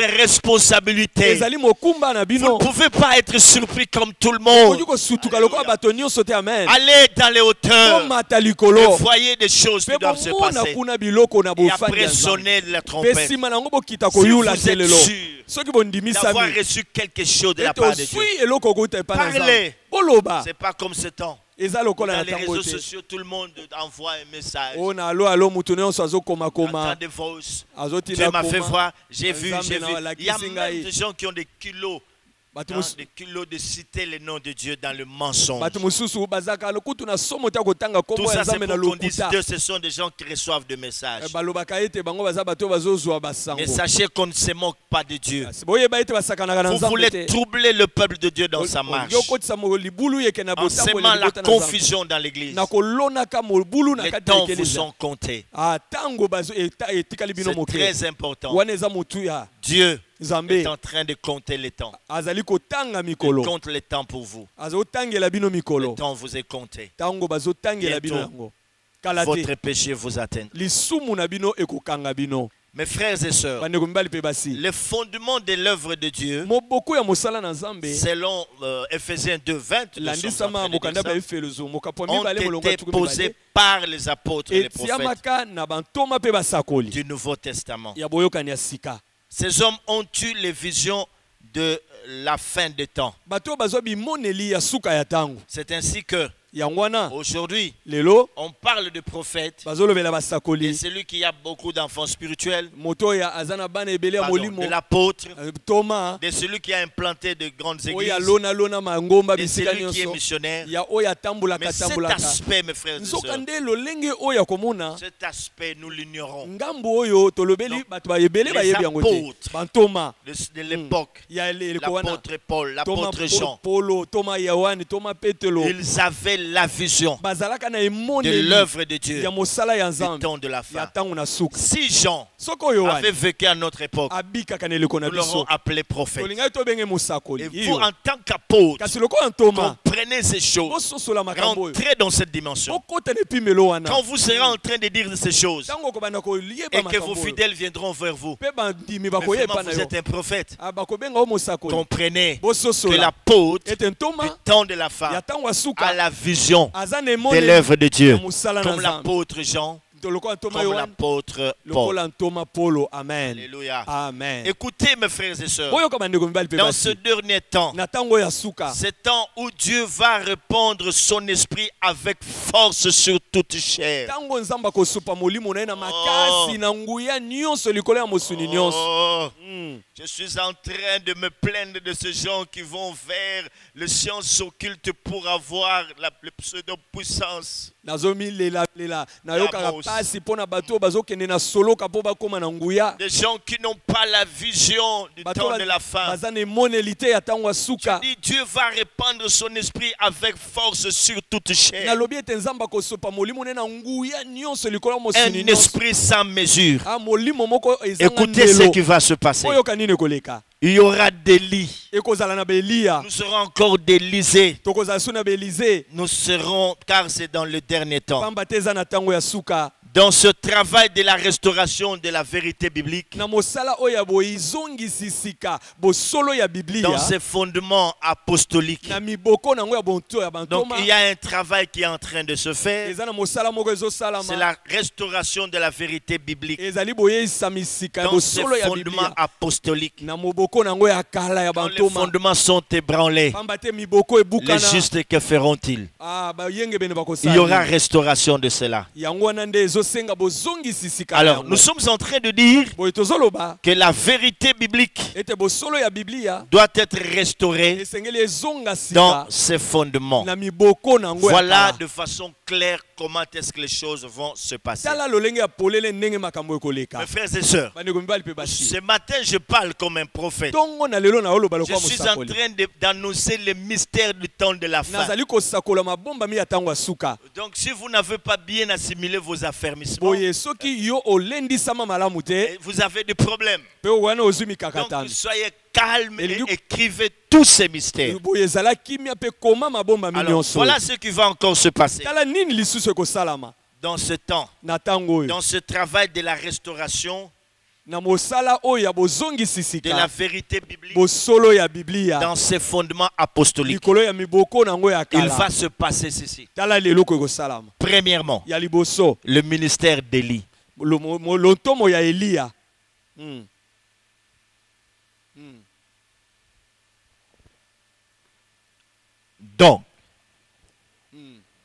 responsabilité. ezali mokumba na Vous ne bino pouvez pas être surpris comme tout le okoki monde. kosutuka lokola bato nyonso te amen Allez dans les hauteurs omata et likolo voyez des choses qui mpe doivent se bomona passer. kuna biloko na Et bofandi après ya nzambe sonner la mpe trompette. nsima nango bokita Si vous koyula êtes kelelo sûr soki d'avoir bondimisami reçu quelque chose de la ete part de Dieu, ozwi eloko okuta epai na nzambe parlez. boloba C'est pas comme ce temps. eza lokola Dans na les ntango réseaux te sociaux, tout le monde envoie un message. oyo na alo mutu nyonso Entend azokomakoma des voices. Dieu azotinda m'a fait koma voir, j'ai vu, Nzambe j'ai na vu. walakisi Il y a même ngai. des gens qui ont des kilos, bato hein, mosu- des kilos de citer le nom de Dieu dans le mensonge. bato mosusu bazaka lokutu na somo te kotanga Tout kombo ya ça, c'est nzambe na pour qu'on dise lokuta Dieu, ce sont des gens qui reçoivent des messages. balobaka ete bango baza bato oyo bazozwa basango Mais sachez qu'on ne se moque pas de Dieu. kasi boyeba ete basakanaka na Vous nzambe voulez te troubler le peuple de Dieu dans sa marche. olingi okotisa libulu yeke na En botambo semant ya la libota na nzambe confusion dans l'église. na kolonaka mobulu na Les kati ya temps vous ekeleza sont comptés. ntango etikali bino C'est moke très important. wana eza motu ya Dieu nzambe est en train de compter les temps. azali kotanga Il mikolo compte les temps pour vous. azotangela bino Le mikolo temps vous est compté. ntango bazotangela bino Bientôt. yango kala te Votre péché vous atteint. lisumu na bino ekokanga bino Mes frères et sœurs, bandeko mibali mpe basi le fondement de l'œuvre de Dieu, moboko ya mosala na nzambe selon Ephésiens 2:20, nous sommes en landisama train de mokanda dire ça, baefelezo mokapo ya ont mibale molongo ya été tuku posés mibale par les apôtres et les prophètes etiamaka na bantoma mpe basakoli du Nouveau Testament. ya boyokani ya sika Ces hommes ont eu les visions de la fin des temps. bato oyo bazwa bimoneli ya suka ya ntango C'est ainsi que Yangwana. Aujourd'hui, Lelo. on parle de prophète. Bazolobela Et basakoli. celui qui a beaucoup d'enfants spirituels. Moto ya azana bana ebele ya Pardon, molimo. de l'apôtre. Thomas. De celui qui a implanté de grandes Oya églises. lona lona mangomba De bisika celui qui est nyonso. missionnaire. Ya oya tambula Mais cet katambula. aspect, mes frères et sœurs, Nzokande lolenge oya komona. cet aspect, nous l'ignorons. Ngambo oyo tolobeli Donc, bato ba ebele ba les yebi yango te. apôtres Bantoma. De l'époque, Ya wana. l'apôtre Paul, Thomas l'apôtre Jean, Polo, Thomas Yawani, Thomas Petelo. ils avaient la vision Bazalaka na de emoneli. l'œuvre de Dieu Ya mosala ya du nzambe. temps de la Ya fin. tango na suka. Si Jean Soko Yohani. avait vécu à notre époque, Abika kaneleko na nous l'aurons biso. appelé prophète. Tolinga to benge musakoli. Et vous, en tant qu'apôtre, Kasi loko en Thomas. comprenez ces choses. Bososola makambo. Rentrez dans cette dimension. Bokota ne pimelo wana. Quand vous serez en train de dire ces choses Tango ko bana ko lieba et que vos makambo. fidèles viendront vers vous, Pe bandimi mais bakoye vraiment pa na vous yo. êtes un prophète, Abakobenga o musakoli. comprenez que Bososola. l'apôtre Et un du Thomas. temps de la Ya fin tango a suka. la vision Azane de moneli. l'œuvre de Dieu, Musala na comme nzambe. l'apôtre Jean, Loko en Thomas comme Yohani. l'apôtre Loko Paul. en Thomas Polo. Amen. Alléluia. Amen. Écoutez mes frères et sœurs, Boyo kama ndeko mibali pe dans ce basi. dernier temps, Na tango ya suka. c'est temps où Dieu va répandre son esprit avec force sur toute chair. Tango nzamba kosupa molimo na ye na makasi na nguya nyonso likolo ya mosuni nyonso. Oh, je suis en train de me plaindre de ces gens qui vont vers les sciences occultes pour avoir le pseudo-puissance. Nazomilela nayokaka Yamos. pasi mpona bato oyo bazokende na soloka mpo bakóma na nguya. Des gens qui n'ont pas la vision du Bato temps de la fin. baza na emoneli te ya ntango ya Je suka. dis, Dieu va répandre son esprit avec force sur toute chair. Nalobi ete nzambe akosopa molimo na ye na nguya nyonso likolo ya Un mosuni nyonso. esprit sans mesure. Molimo moko ezanga Écoutez ce ndelo. qui va se passer. Oyoka nini ekoleka. Il y aura des lits. Ekozala na beeliya. Nous serons encore des lysées. Tokozala so na beelize. Nous serons, car c'est dans le dernier temps. Pamba te eza na ntango ya suka. Dans ce travail de la restauration de la vérité biblique, Na mosala oyo ya boizongisi sika bosolo ya dans biblia. ses fondements apostoliques. Na miboko nango ya bonto ya Donc bantoma. il y a un travail qui est en train de se faire. Eza na mosala moko C'est ezosalama. la restauration de la vérité biblique Ezali boyeisami sika ya dans ses bosolo ya fondements biblia. apostoliques. Na moboko nango ya kala ya Quand les bantoma. fondements sont ébranlés, Pamba te miboko les ebukana. justes, que feront-ils? Bayenge bene Il y bakosala. aura restauration de cela. Yango wana nde ezosenga bozongisi sika. Alors, nous sommes en train de dire boye tozoloba que la vérité biblique ete bosolo ya biblia doit être restaurée esengeli ezonga dans sika ses fondements. na miboko nango ya Voilà kala. de façon claire comment est-ce que les choses vont se passer. Tala lolenge ya polele ndenge makambo ekoleka. Mes frères et sœurs, Bandeko mibali pe basi. ce matin je parle comme un prophète. Tongo na lelo na oloba Je lokwa suis en mosakoli. train d'annoncer les mystères du temps de la fin. Nazali kosakola mabomba mi ya ntango ya suka. Donc si vous n'avez pas bien assimilé vos affermissements, Boye soki yo olendisama malamu te vous avez des problèmes. pe wana ozwi Donc mikakatano. soyez calmes et Et écrivez tous ces mystères. Boye ezala kimia pe koma mabomba mi Alors nyonso. voilà ce qui va encore se passer Tala nini lisusu ekosalama dans ce temps, na ntango oyo. dans ce travail de la restauration Na mosala oyo ya bozongisi de la sika. vérité biblique Bosolo ya biblia. dans ses fondements apostoliques. Likolo ya miboko nango ya Il kala. va se passer ceci. Tala lelo ko ekosalama. Premièrement, Ya liboso. le ministère d'Élie. Lontomo ya Eliya. Donc,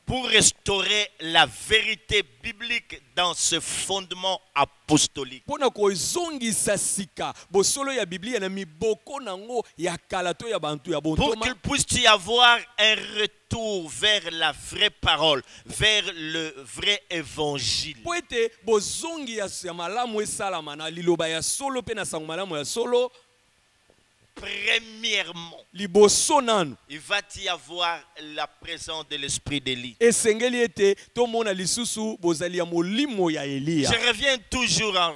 pour restaurer la vérité biblique dans ce fondement apostolique, Pona kozongisa sika bosolo ya biblia na miboko nango ya kala to ya bantu ya pour bontoma. qu'il puisse y avoir un retour vers la vraie parole, vers le vrai évangile. Po ete bozongi ya malamu esalama na liloba ya solo pe na sango malamu ya solo. Premièrement, Liboso nanu il va y avoir la présence de l'esprit d'Élie. esengeli ete tomona lisusu bozali ya molimo ya Eliya. Je reviens toujours à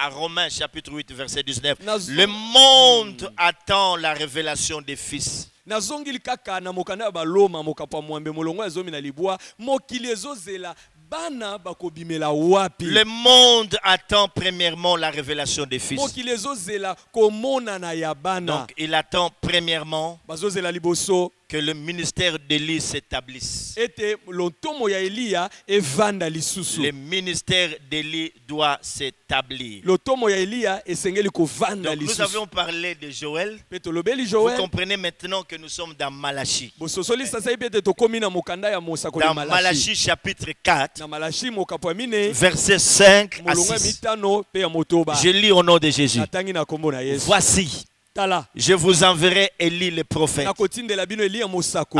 Romains chapitre 8 verset 19. Nazo- Le monde attend la révélation des fils. Nazongili kaka na mokanda ya baloma mokapa mwambe molongo ya zomi na libwa mokili ezozela bana bakobimela wapi. Le monde attend premièrement la révélation des fils. Mokili ezozela komonana ya bana. Donc il attend premièrement Bazozela liboso que le ministère d'Élie s'établisse. ete lotomo ya Eliya evanda lisusu. Le ministère d'Élie doit s'établir. Lotomo ya Eliya esengeli kovanda Donc nous lisusu. avions parlé de Joël. Pe tolobeli Vous Joël. comprenez maintenant que nous sommes dans Malachie. Bososoli sasa ibi ete tokomi na mokanda ya mosako ya Dans Malachi. Malachie chapitre 4, Na Malachi mokapo ya mine versets 5 à molongo ya 6. mitano pe ya motoba. Je lis au nom de Jésus. Natangi na kombo na Yesu. Voici, Tala. je vous enverrai Élie le prophète Nakotindela bino Eliya mosako.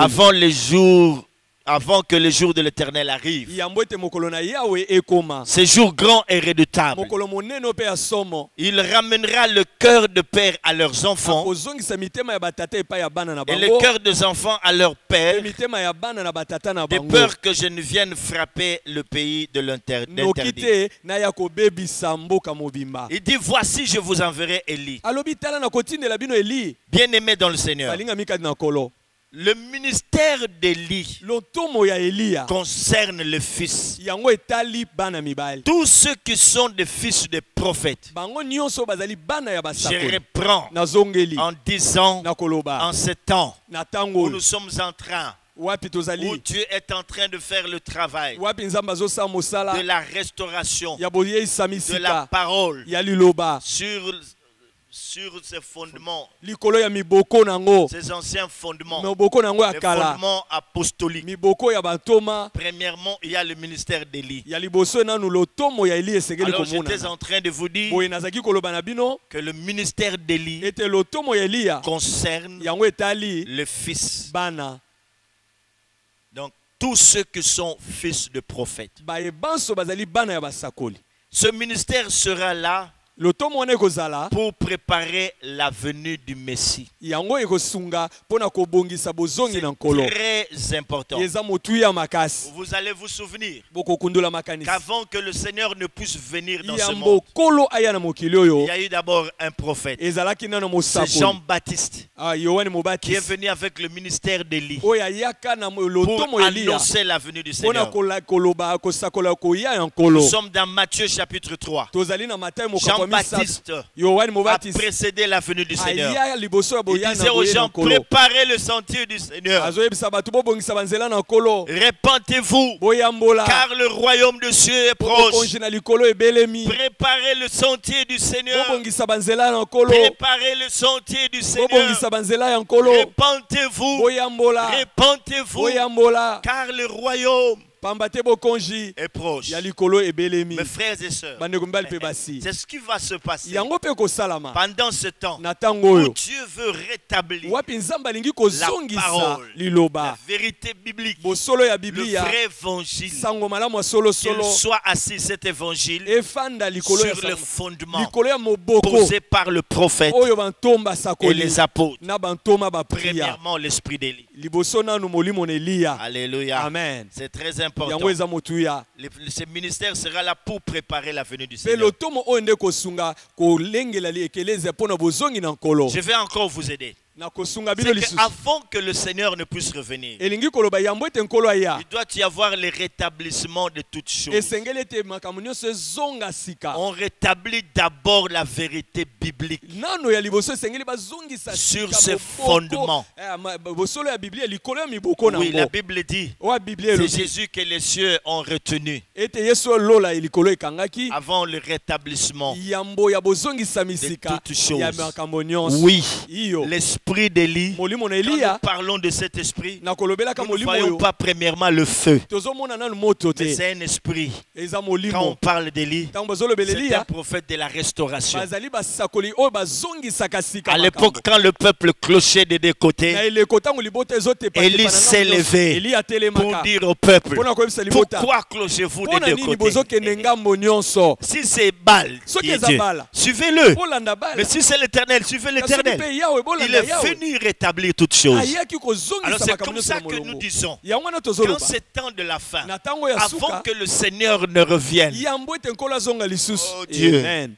avant que le jour de l'Éternel arrive. Yambo ete mokolo na Yawe ekoma. Ce jour grand et redoutable. Mokolo monene pe ya somo. Il ramènera le cœur de père à leurs enfants Akozongisa mitema ya batata epai ya bana na et le bango. cœur des enfants à leurs Pe pères, mitema ya bana na batata na de bango. peur que je ne vienne frapper le pays de l'interdit. Nokite na ya kobebisa mboka mobimba. Il dit, voici, je vous enverrai Élie, Alobi tala na kotindela bino Eli. bien-aimé dans le Seigneur. Balinga mikadi na kolo. Le ministère d'Élie Lotomo ya Eliya. concerne le fils. Yango etali bana mibali. Tous ceux qui sont des fils de prophètes, Bango nyonso bazali bana ya je basakoli. reprends Na zongeli. en disant, Na koloba. en ce temps Na où tango. nous sommes en train, Wapi où tozali. Dieu est en train de faire le travail Wapi nzamba zosa de mosala. la restauration Ya boyeisa de la misika. parole Ya liloba. sur ces fondements, Likolo ya miboko nango. ces anciens fondements, Miboko nango ya les kala. fondements apostoliques. Miboko ya bantoma. Premièrement, il y a le ministère d'Élie. Ya liboso nanu lotomo ya Eli esengeli Alors j'étais komona. en train de vous dire Boye nazaki koloba na bino. que le ministère d'Élie Ete lotomo ya Eliya. concerne Yango etali le fils. bana. Donc tous ceux qui sont fils de prophètes. Bayebanso bazali bana ya basakoli. Ce ministère sera là Lotomo wana ekozala. pour préparer la venue du Messie. Yango ekosunga pona kobongisa bozongi na nkolo. Très important. Eza motuya makasi. Vous allez vous souvenir Boko kundula makanisi. qu'avant que le Seigneur ne puisse venir dans ce Yambo monde, kolo aya na mokili il oyo. y a eu d'abord un prophète. Ezalaki nano C'est mosakoli. Jean-Baptiste Yohane qui est Mobatisi. venu avec le ministère d'Élie Oyo ayaka na pour lotomo Eliya. annoncer la venue du Pona Seigneur. koloba kosakola koya ya nkolo. Nous sommes dans Matthieu chapitre 3. Tozali na Matayo mokapo misatu. Jean-Baptiste Yohane a Mobatisi. précédé la venue du Seigneur. Aya liboso ya Il boya disait na aux boye na gens, nkolo. préparez le sentier du Seigneur. Azoyebisa bato bobongisa banzela na nkolo. Répentez-vous, Boyambola. car le royaume de Dieu est proche. Bokonji na likolo ebelemi. Préparez le sentier du Seigneur. Bobongisa banzela na nkolo. Préparez le sentier du Seigneur. Bobongisa banzela ya nkolo. Répentez-vous, Boyambola. répentez-vous, Boyambola. car le royaume Pamba te bokonji est proche. ya likolo ebelemi. Mes frères et sœurs, Bandeko mibali pe basi. c'est ce qui va se passer Yango pe kosalama. pendant ce temps Na tango où oyo. Dieu veut rétablir Wapi nzamba lingi la kozongisa parole, la liloba. vérité biblique, Bosolo ya le Biblia. vrai évangile. Sango malamu ya solo Qu'il solo. soit assis cet évangile Efanda likolo ya sur le sango. fondement Likolo ya moboko. posé par le prophète Oyo bantomba et sakoli. les apôtres. Na bantoma ba priya. Premièrement, l'esprit d'Élie. Liboso nanu molimo na Eliya. Alléluia. Amen. C'est très important. Yango eza motuya. Ce ministère sera là pour préparer la venue du Pe Seigneur. lotomo oyo nde kosunga kolengela li ekeleza mpona bozongi na nkolo. Je vais encore vous aider. Na kosunga bino C'est lisusu. qu'avant que le Seigneur ne puisse revenir, Elingi koloba yambo ete nkolo aya. il doit y avoir le rétablissement de toutes choses. Esengeli ete makambo nyonso ezonga sika. On rétablit d'abord la vérité biblique Nano ya liboso esengeli bazongisa sur sika ses moboko. fondements. Bosolo ya Biblia likolo ya miboko na Oui, la ngo. Bible dit, Oya Biblia c'est elobi Jésus que les cieux ont retenu ete Yesu lola likolo ekangaki. avant le rétablissement. Yambo ya bozongisa misika toutes choses. ya makambo nyonso. Oui, Iyo. l'esprit d'Élie, Molimo na quand nous Eliya parlons de cet esprit, na kolobelaka nous ne molimo voyons oyo. pas premièrement le feu, Tozomona nanu moto mais te. c'est un esprit. Eza Quand on molimo. parle d'Élie, Tango bazolobela c'est un Eliya prophète de la restauration. bazali basakoli oyo bazongisaka sika À makambo. l'époque, quand le peuple clochait des deux côtés, Na eleko tango libota ezotepa Élie s'est levé Eli atelemaka. pour dire au peuple, Mpona koyebisa libota. pourquoi clochez-vous des Mpona deux nini côtés? bozokende ngambo nyonso. Si c'est Baal Soki qui est eza Dieu, Bala. suivez-le. Bolanda bala. Mais si c'est l'Éternel, suivez Na soki l'Éternel. mpe Yawe Il bolanda est Yawe. venu rétablir toutes choses. Ayaki kozongisa Alors c'est makambo comme nyonso ça na que nous molongo. disons, Yango wana quand tozoloba. c'est temps de la fin, Na tango ya avant suka. que le Seigneur ne revienne, Yambo ete nkolo azonga lisusu. Oh Dieu. Amen.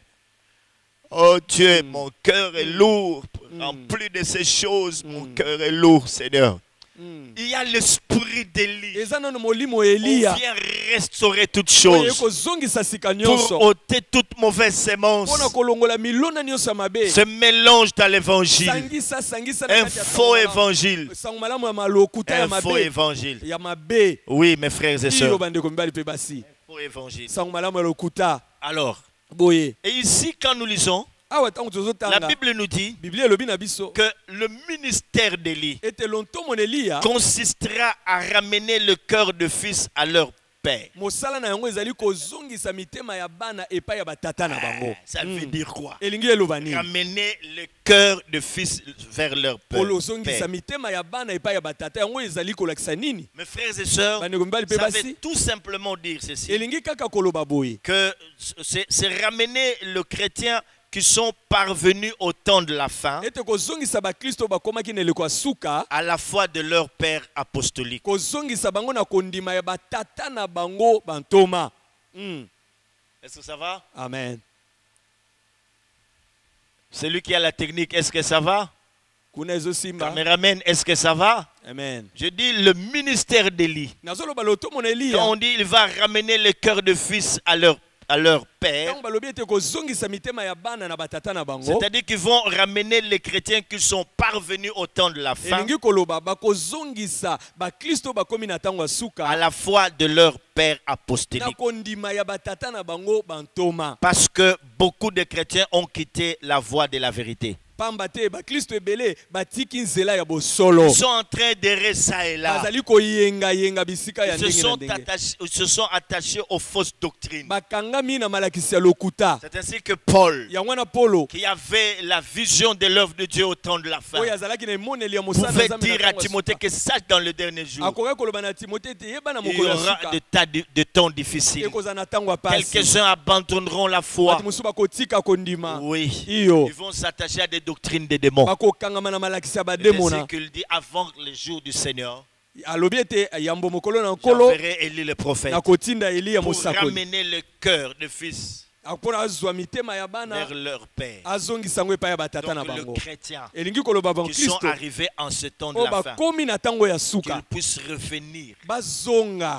oh Dieu, mon cœur est lourd. En plus de ces choses, mon cœur est lourd, Seigneur. Il y a l'esprit d'Élie. On On vient restaurer toutes choses. Pour ôter toute mauvaise sémence. Ce mélange dans l'évangile. Un faux évangile. Un faux évangile. Oui, mes frères et sœurs. Faux évangile. Alors, et ici, quand nous lisons, la Bible nous dit que le ministère d'Élie consistera à ramener le cœur de fils à leur père. Ça veut dire quoi? Ramener le cœur de fils vers leur père. Mes frères et sœurs, ça veut tout simplement dire ceci, que c'est ramener le chrétien qui sont parvenus au temps de la fin à la foi de leur père apostolique. Est-ce que ça va? Amen. Celui qui a la technique, est-ce que ça va? Caméraman, est-ce que ça va? Amen. Je dis le ministère d'Élie. Quand on dit il va ramener le cœur de fils à leur père, c'est-à-dire qu'ils vont ramener les chrétiens qui sont parvenus au temps de la fin à la foi de leur père apostolique. Parce que beaucoup de chrétiens ont quitté la voie de la vérité. Ils sont en train d'errer ça et là. Ils se sont attachés aux fausses doctrines. C'est ainsi que Paul, qui avait la vision de l'œuvre de Dieu au temps de la fin, pouvait dire à Timothée que sache dans le dernier jour, il y aura des tas de temps difficiles. Quelques-uns abandonneront la foi. Oui, ils vont s'attacher à des doctrines des démons. C'est ainsi qu'il dit avant le jour du Seigneur, j'enverrai Élie le prophète pour ramener le cœur de fils vers leur père. Donc le chrétien qui sont arrivés en ce temps de la fin, qu'ils puissent revenir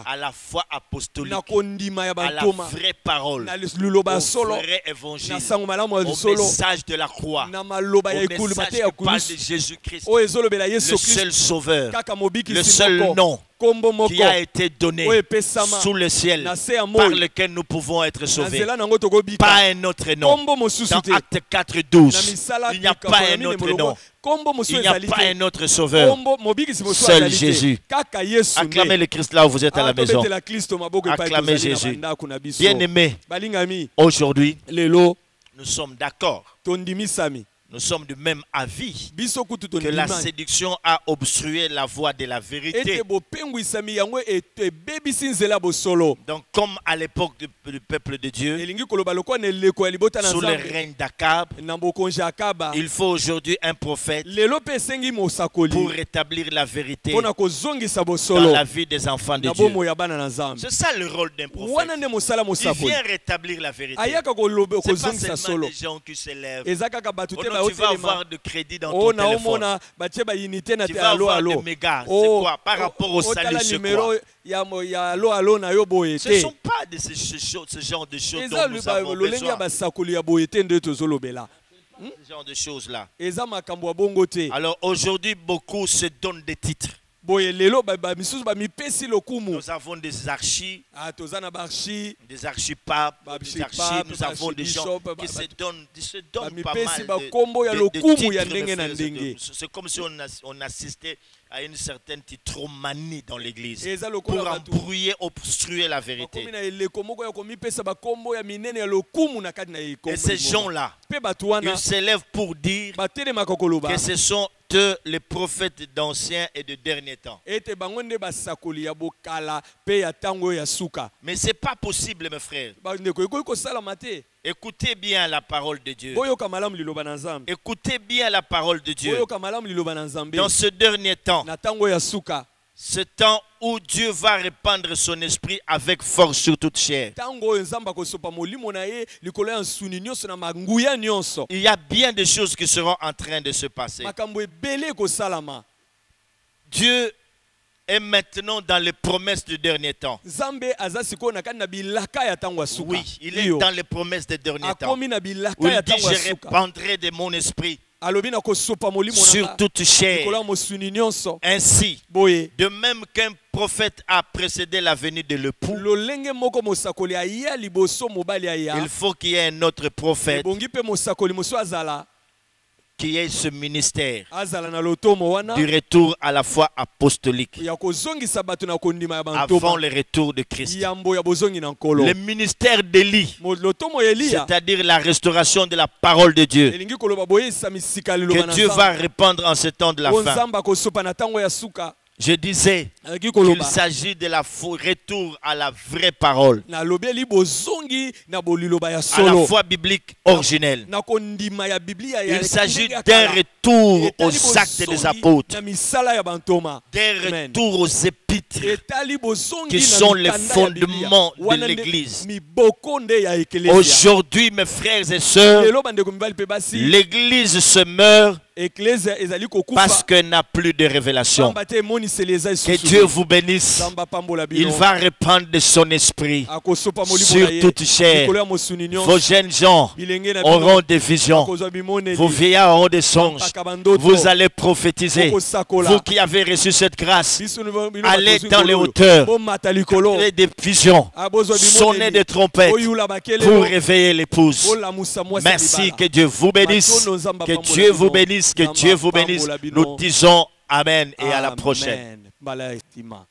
à la foi apostolique, à la vraie parole, au vrai évangile, au message de la croix, au message qui parle de Jésus-Christ, le seul sauveur, le seul nom qui a été donné sous le ciel par lequel nous pouvons être sauvés. Pas un autre nom. Dans Acte 4:12, il n'y a pas un autre nom. Il n'y a pas un autre sauveur. Seul Jésus. Acclamez le Christ là où vous êtes à la maison. Acclamez Jésus. Bien-aimés, aujourd'hui, nous sommes d'accord. Nous sommes du même avis que la séduction a obstrué la voie de la vérité. Donc, comme à l'époque du peuple de Dieu, sous le règne d'Akab, il faut aujourd'hui un prophète pour rétablir la vérité dans la vie des enfants de Dieu. C'est ça le rôle d'un prophète. Il vient rétablir la vérité. Ce n'est pas seulement des gens qui s'élèvent. Tu vas avoir de crédit dans ton téléphone. Tu vas avoir des mégas. C'est quoi? Par rapport au salut, c'est quoi? Ce ne sont pas ce genre de choses dont nous avons besoin. Ce genre de choses-là. Alors aujourd'hui, beaucoup se donnent des titres. Nous avons des archis, des archipapes, des archives. Nous avons des gens qui se donnent pas mal de titres. C'est comme si on assistait à une certaine titromanie dans l'église pour embrouiller, obstruer la vérité. Et ces gens-là, ils s'élèvent pour dire que ce sont eux les prophètes d'anciens et de derniers temps. Mais ce n'est pas possible, mes frères. Écoutez bien la parole de Dieu. Écoutez bien la parole de Dieu. Dans ce dernier temps, ce temps où Dieu va répandre son esprit avec force sur toute chair. Il y a bien des choses qui seront en train de se passer. Dieu est maintenant dans les promesses du dernier temps. Nzambe aza sikoyo na kati na bilaka ya ntango ya suka. Oui, il est Iyo. dans les promesses des derniers temps. Akomi na bilaka Où il ya dit, ntango ya je suka. répandrai de mon esprit Alobi na kosopa molimo na sur nga. toute chair. Likolo ya mosuni nyonso. Ainsi, Boye. de même qu'un prophète a précédé la venue de l'époux, Lolenge moko mosakoli aya liboso mobali aya. il faut qu'il y ait un autre prophète Bongi pe mosakoli moso azala. qui ait ce ministère Azala na lotomo wana. du retour à la foi apostolique Ya kozongisa bato na kondima ya avant bantoma. le retour de Christ. Yambo ya bozongi na nkolo. Le ministère d'Élie, Lotomo ya Eliya. c'est-à-dire la restauration de la parole de Dieu, Elingi koloba boyesa misika liloba que na Dieu Nzambe. va répandre en ce temps de la fin. Nzambe kosopa na tango ya suka. Je disais Elingi qu'il koloba. s'agit de la retour à la vraie parole, Na lobeli bozongi na boliloba ya à la solo. foi biblique originelle. Na kondima ya Biblia ya. Il s'agit ndenge ya d'un kala. retour Etali aux actes des bozongi apôtres, na misala ya bantoma. d'un Amen. retour aux épîtres Etali bozongi qui na sont les mikanda ya Biblia. fondements de Wana nde l'Église. miboko nde ya eklesia. Aujourd'hui, mes frères et sœurs, Lelo bandeko mibali pe basi. l'Église se meurt Eklesia ezali kokufa. parce qu'elle n'a plus de révélation. Pamba te emoniseli eza Que lisusu. Dieu vous bénisse. Nzambe apambola Il bino. va répandre de son esprit Akosopa molimo sur na ye. toute chair. Likolo ya mosuni nyonso. Vos jeunes gens Bilenge na auront bino. des visions. Akozwa bimoneli. Vos vieillards auront des songes. Vous allez prophétiser. Vous qui avez reçu cette grâce, allez dans les hauteurs. Avez des visions. Sonnez des trompettes pour réveiller l'épouse. Merci, que Dieu vous bénisse. Que Dieu vous bénisse. Que Dieu vous bénisse. Nous disons Amen et à la prochaine. Amen. Bala estima.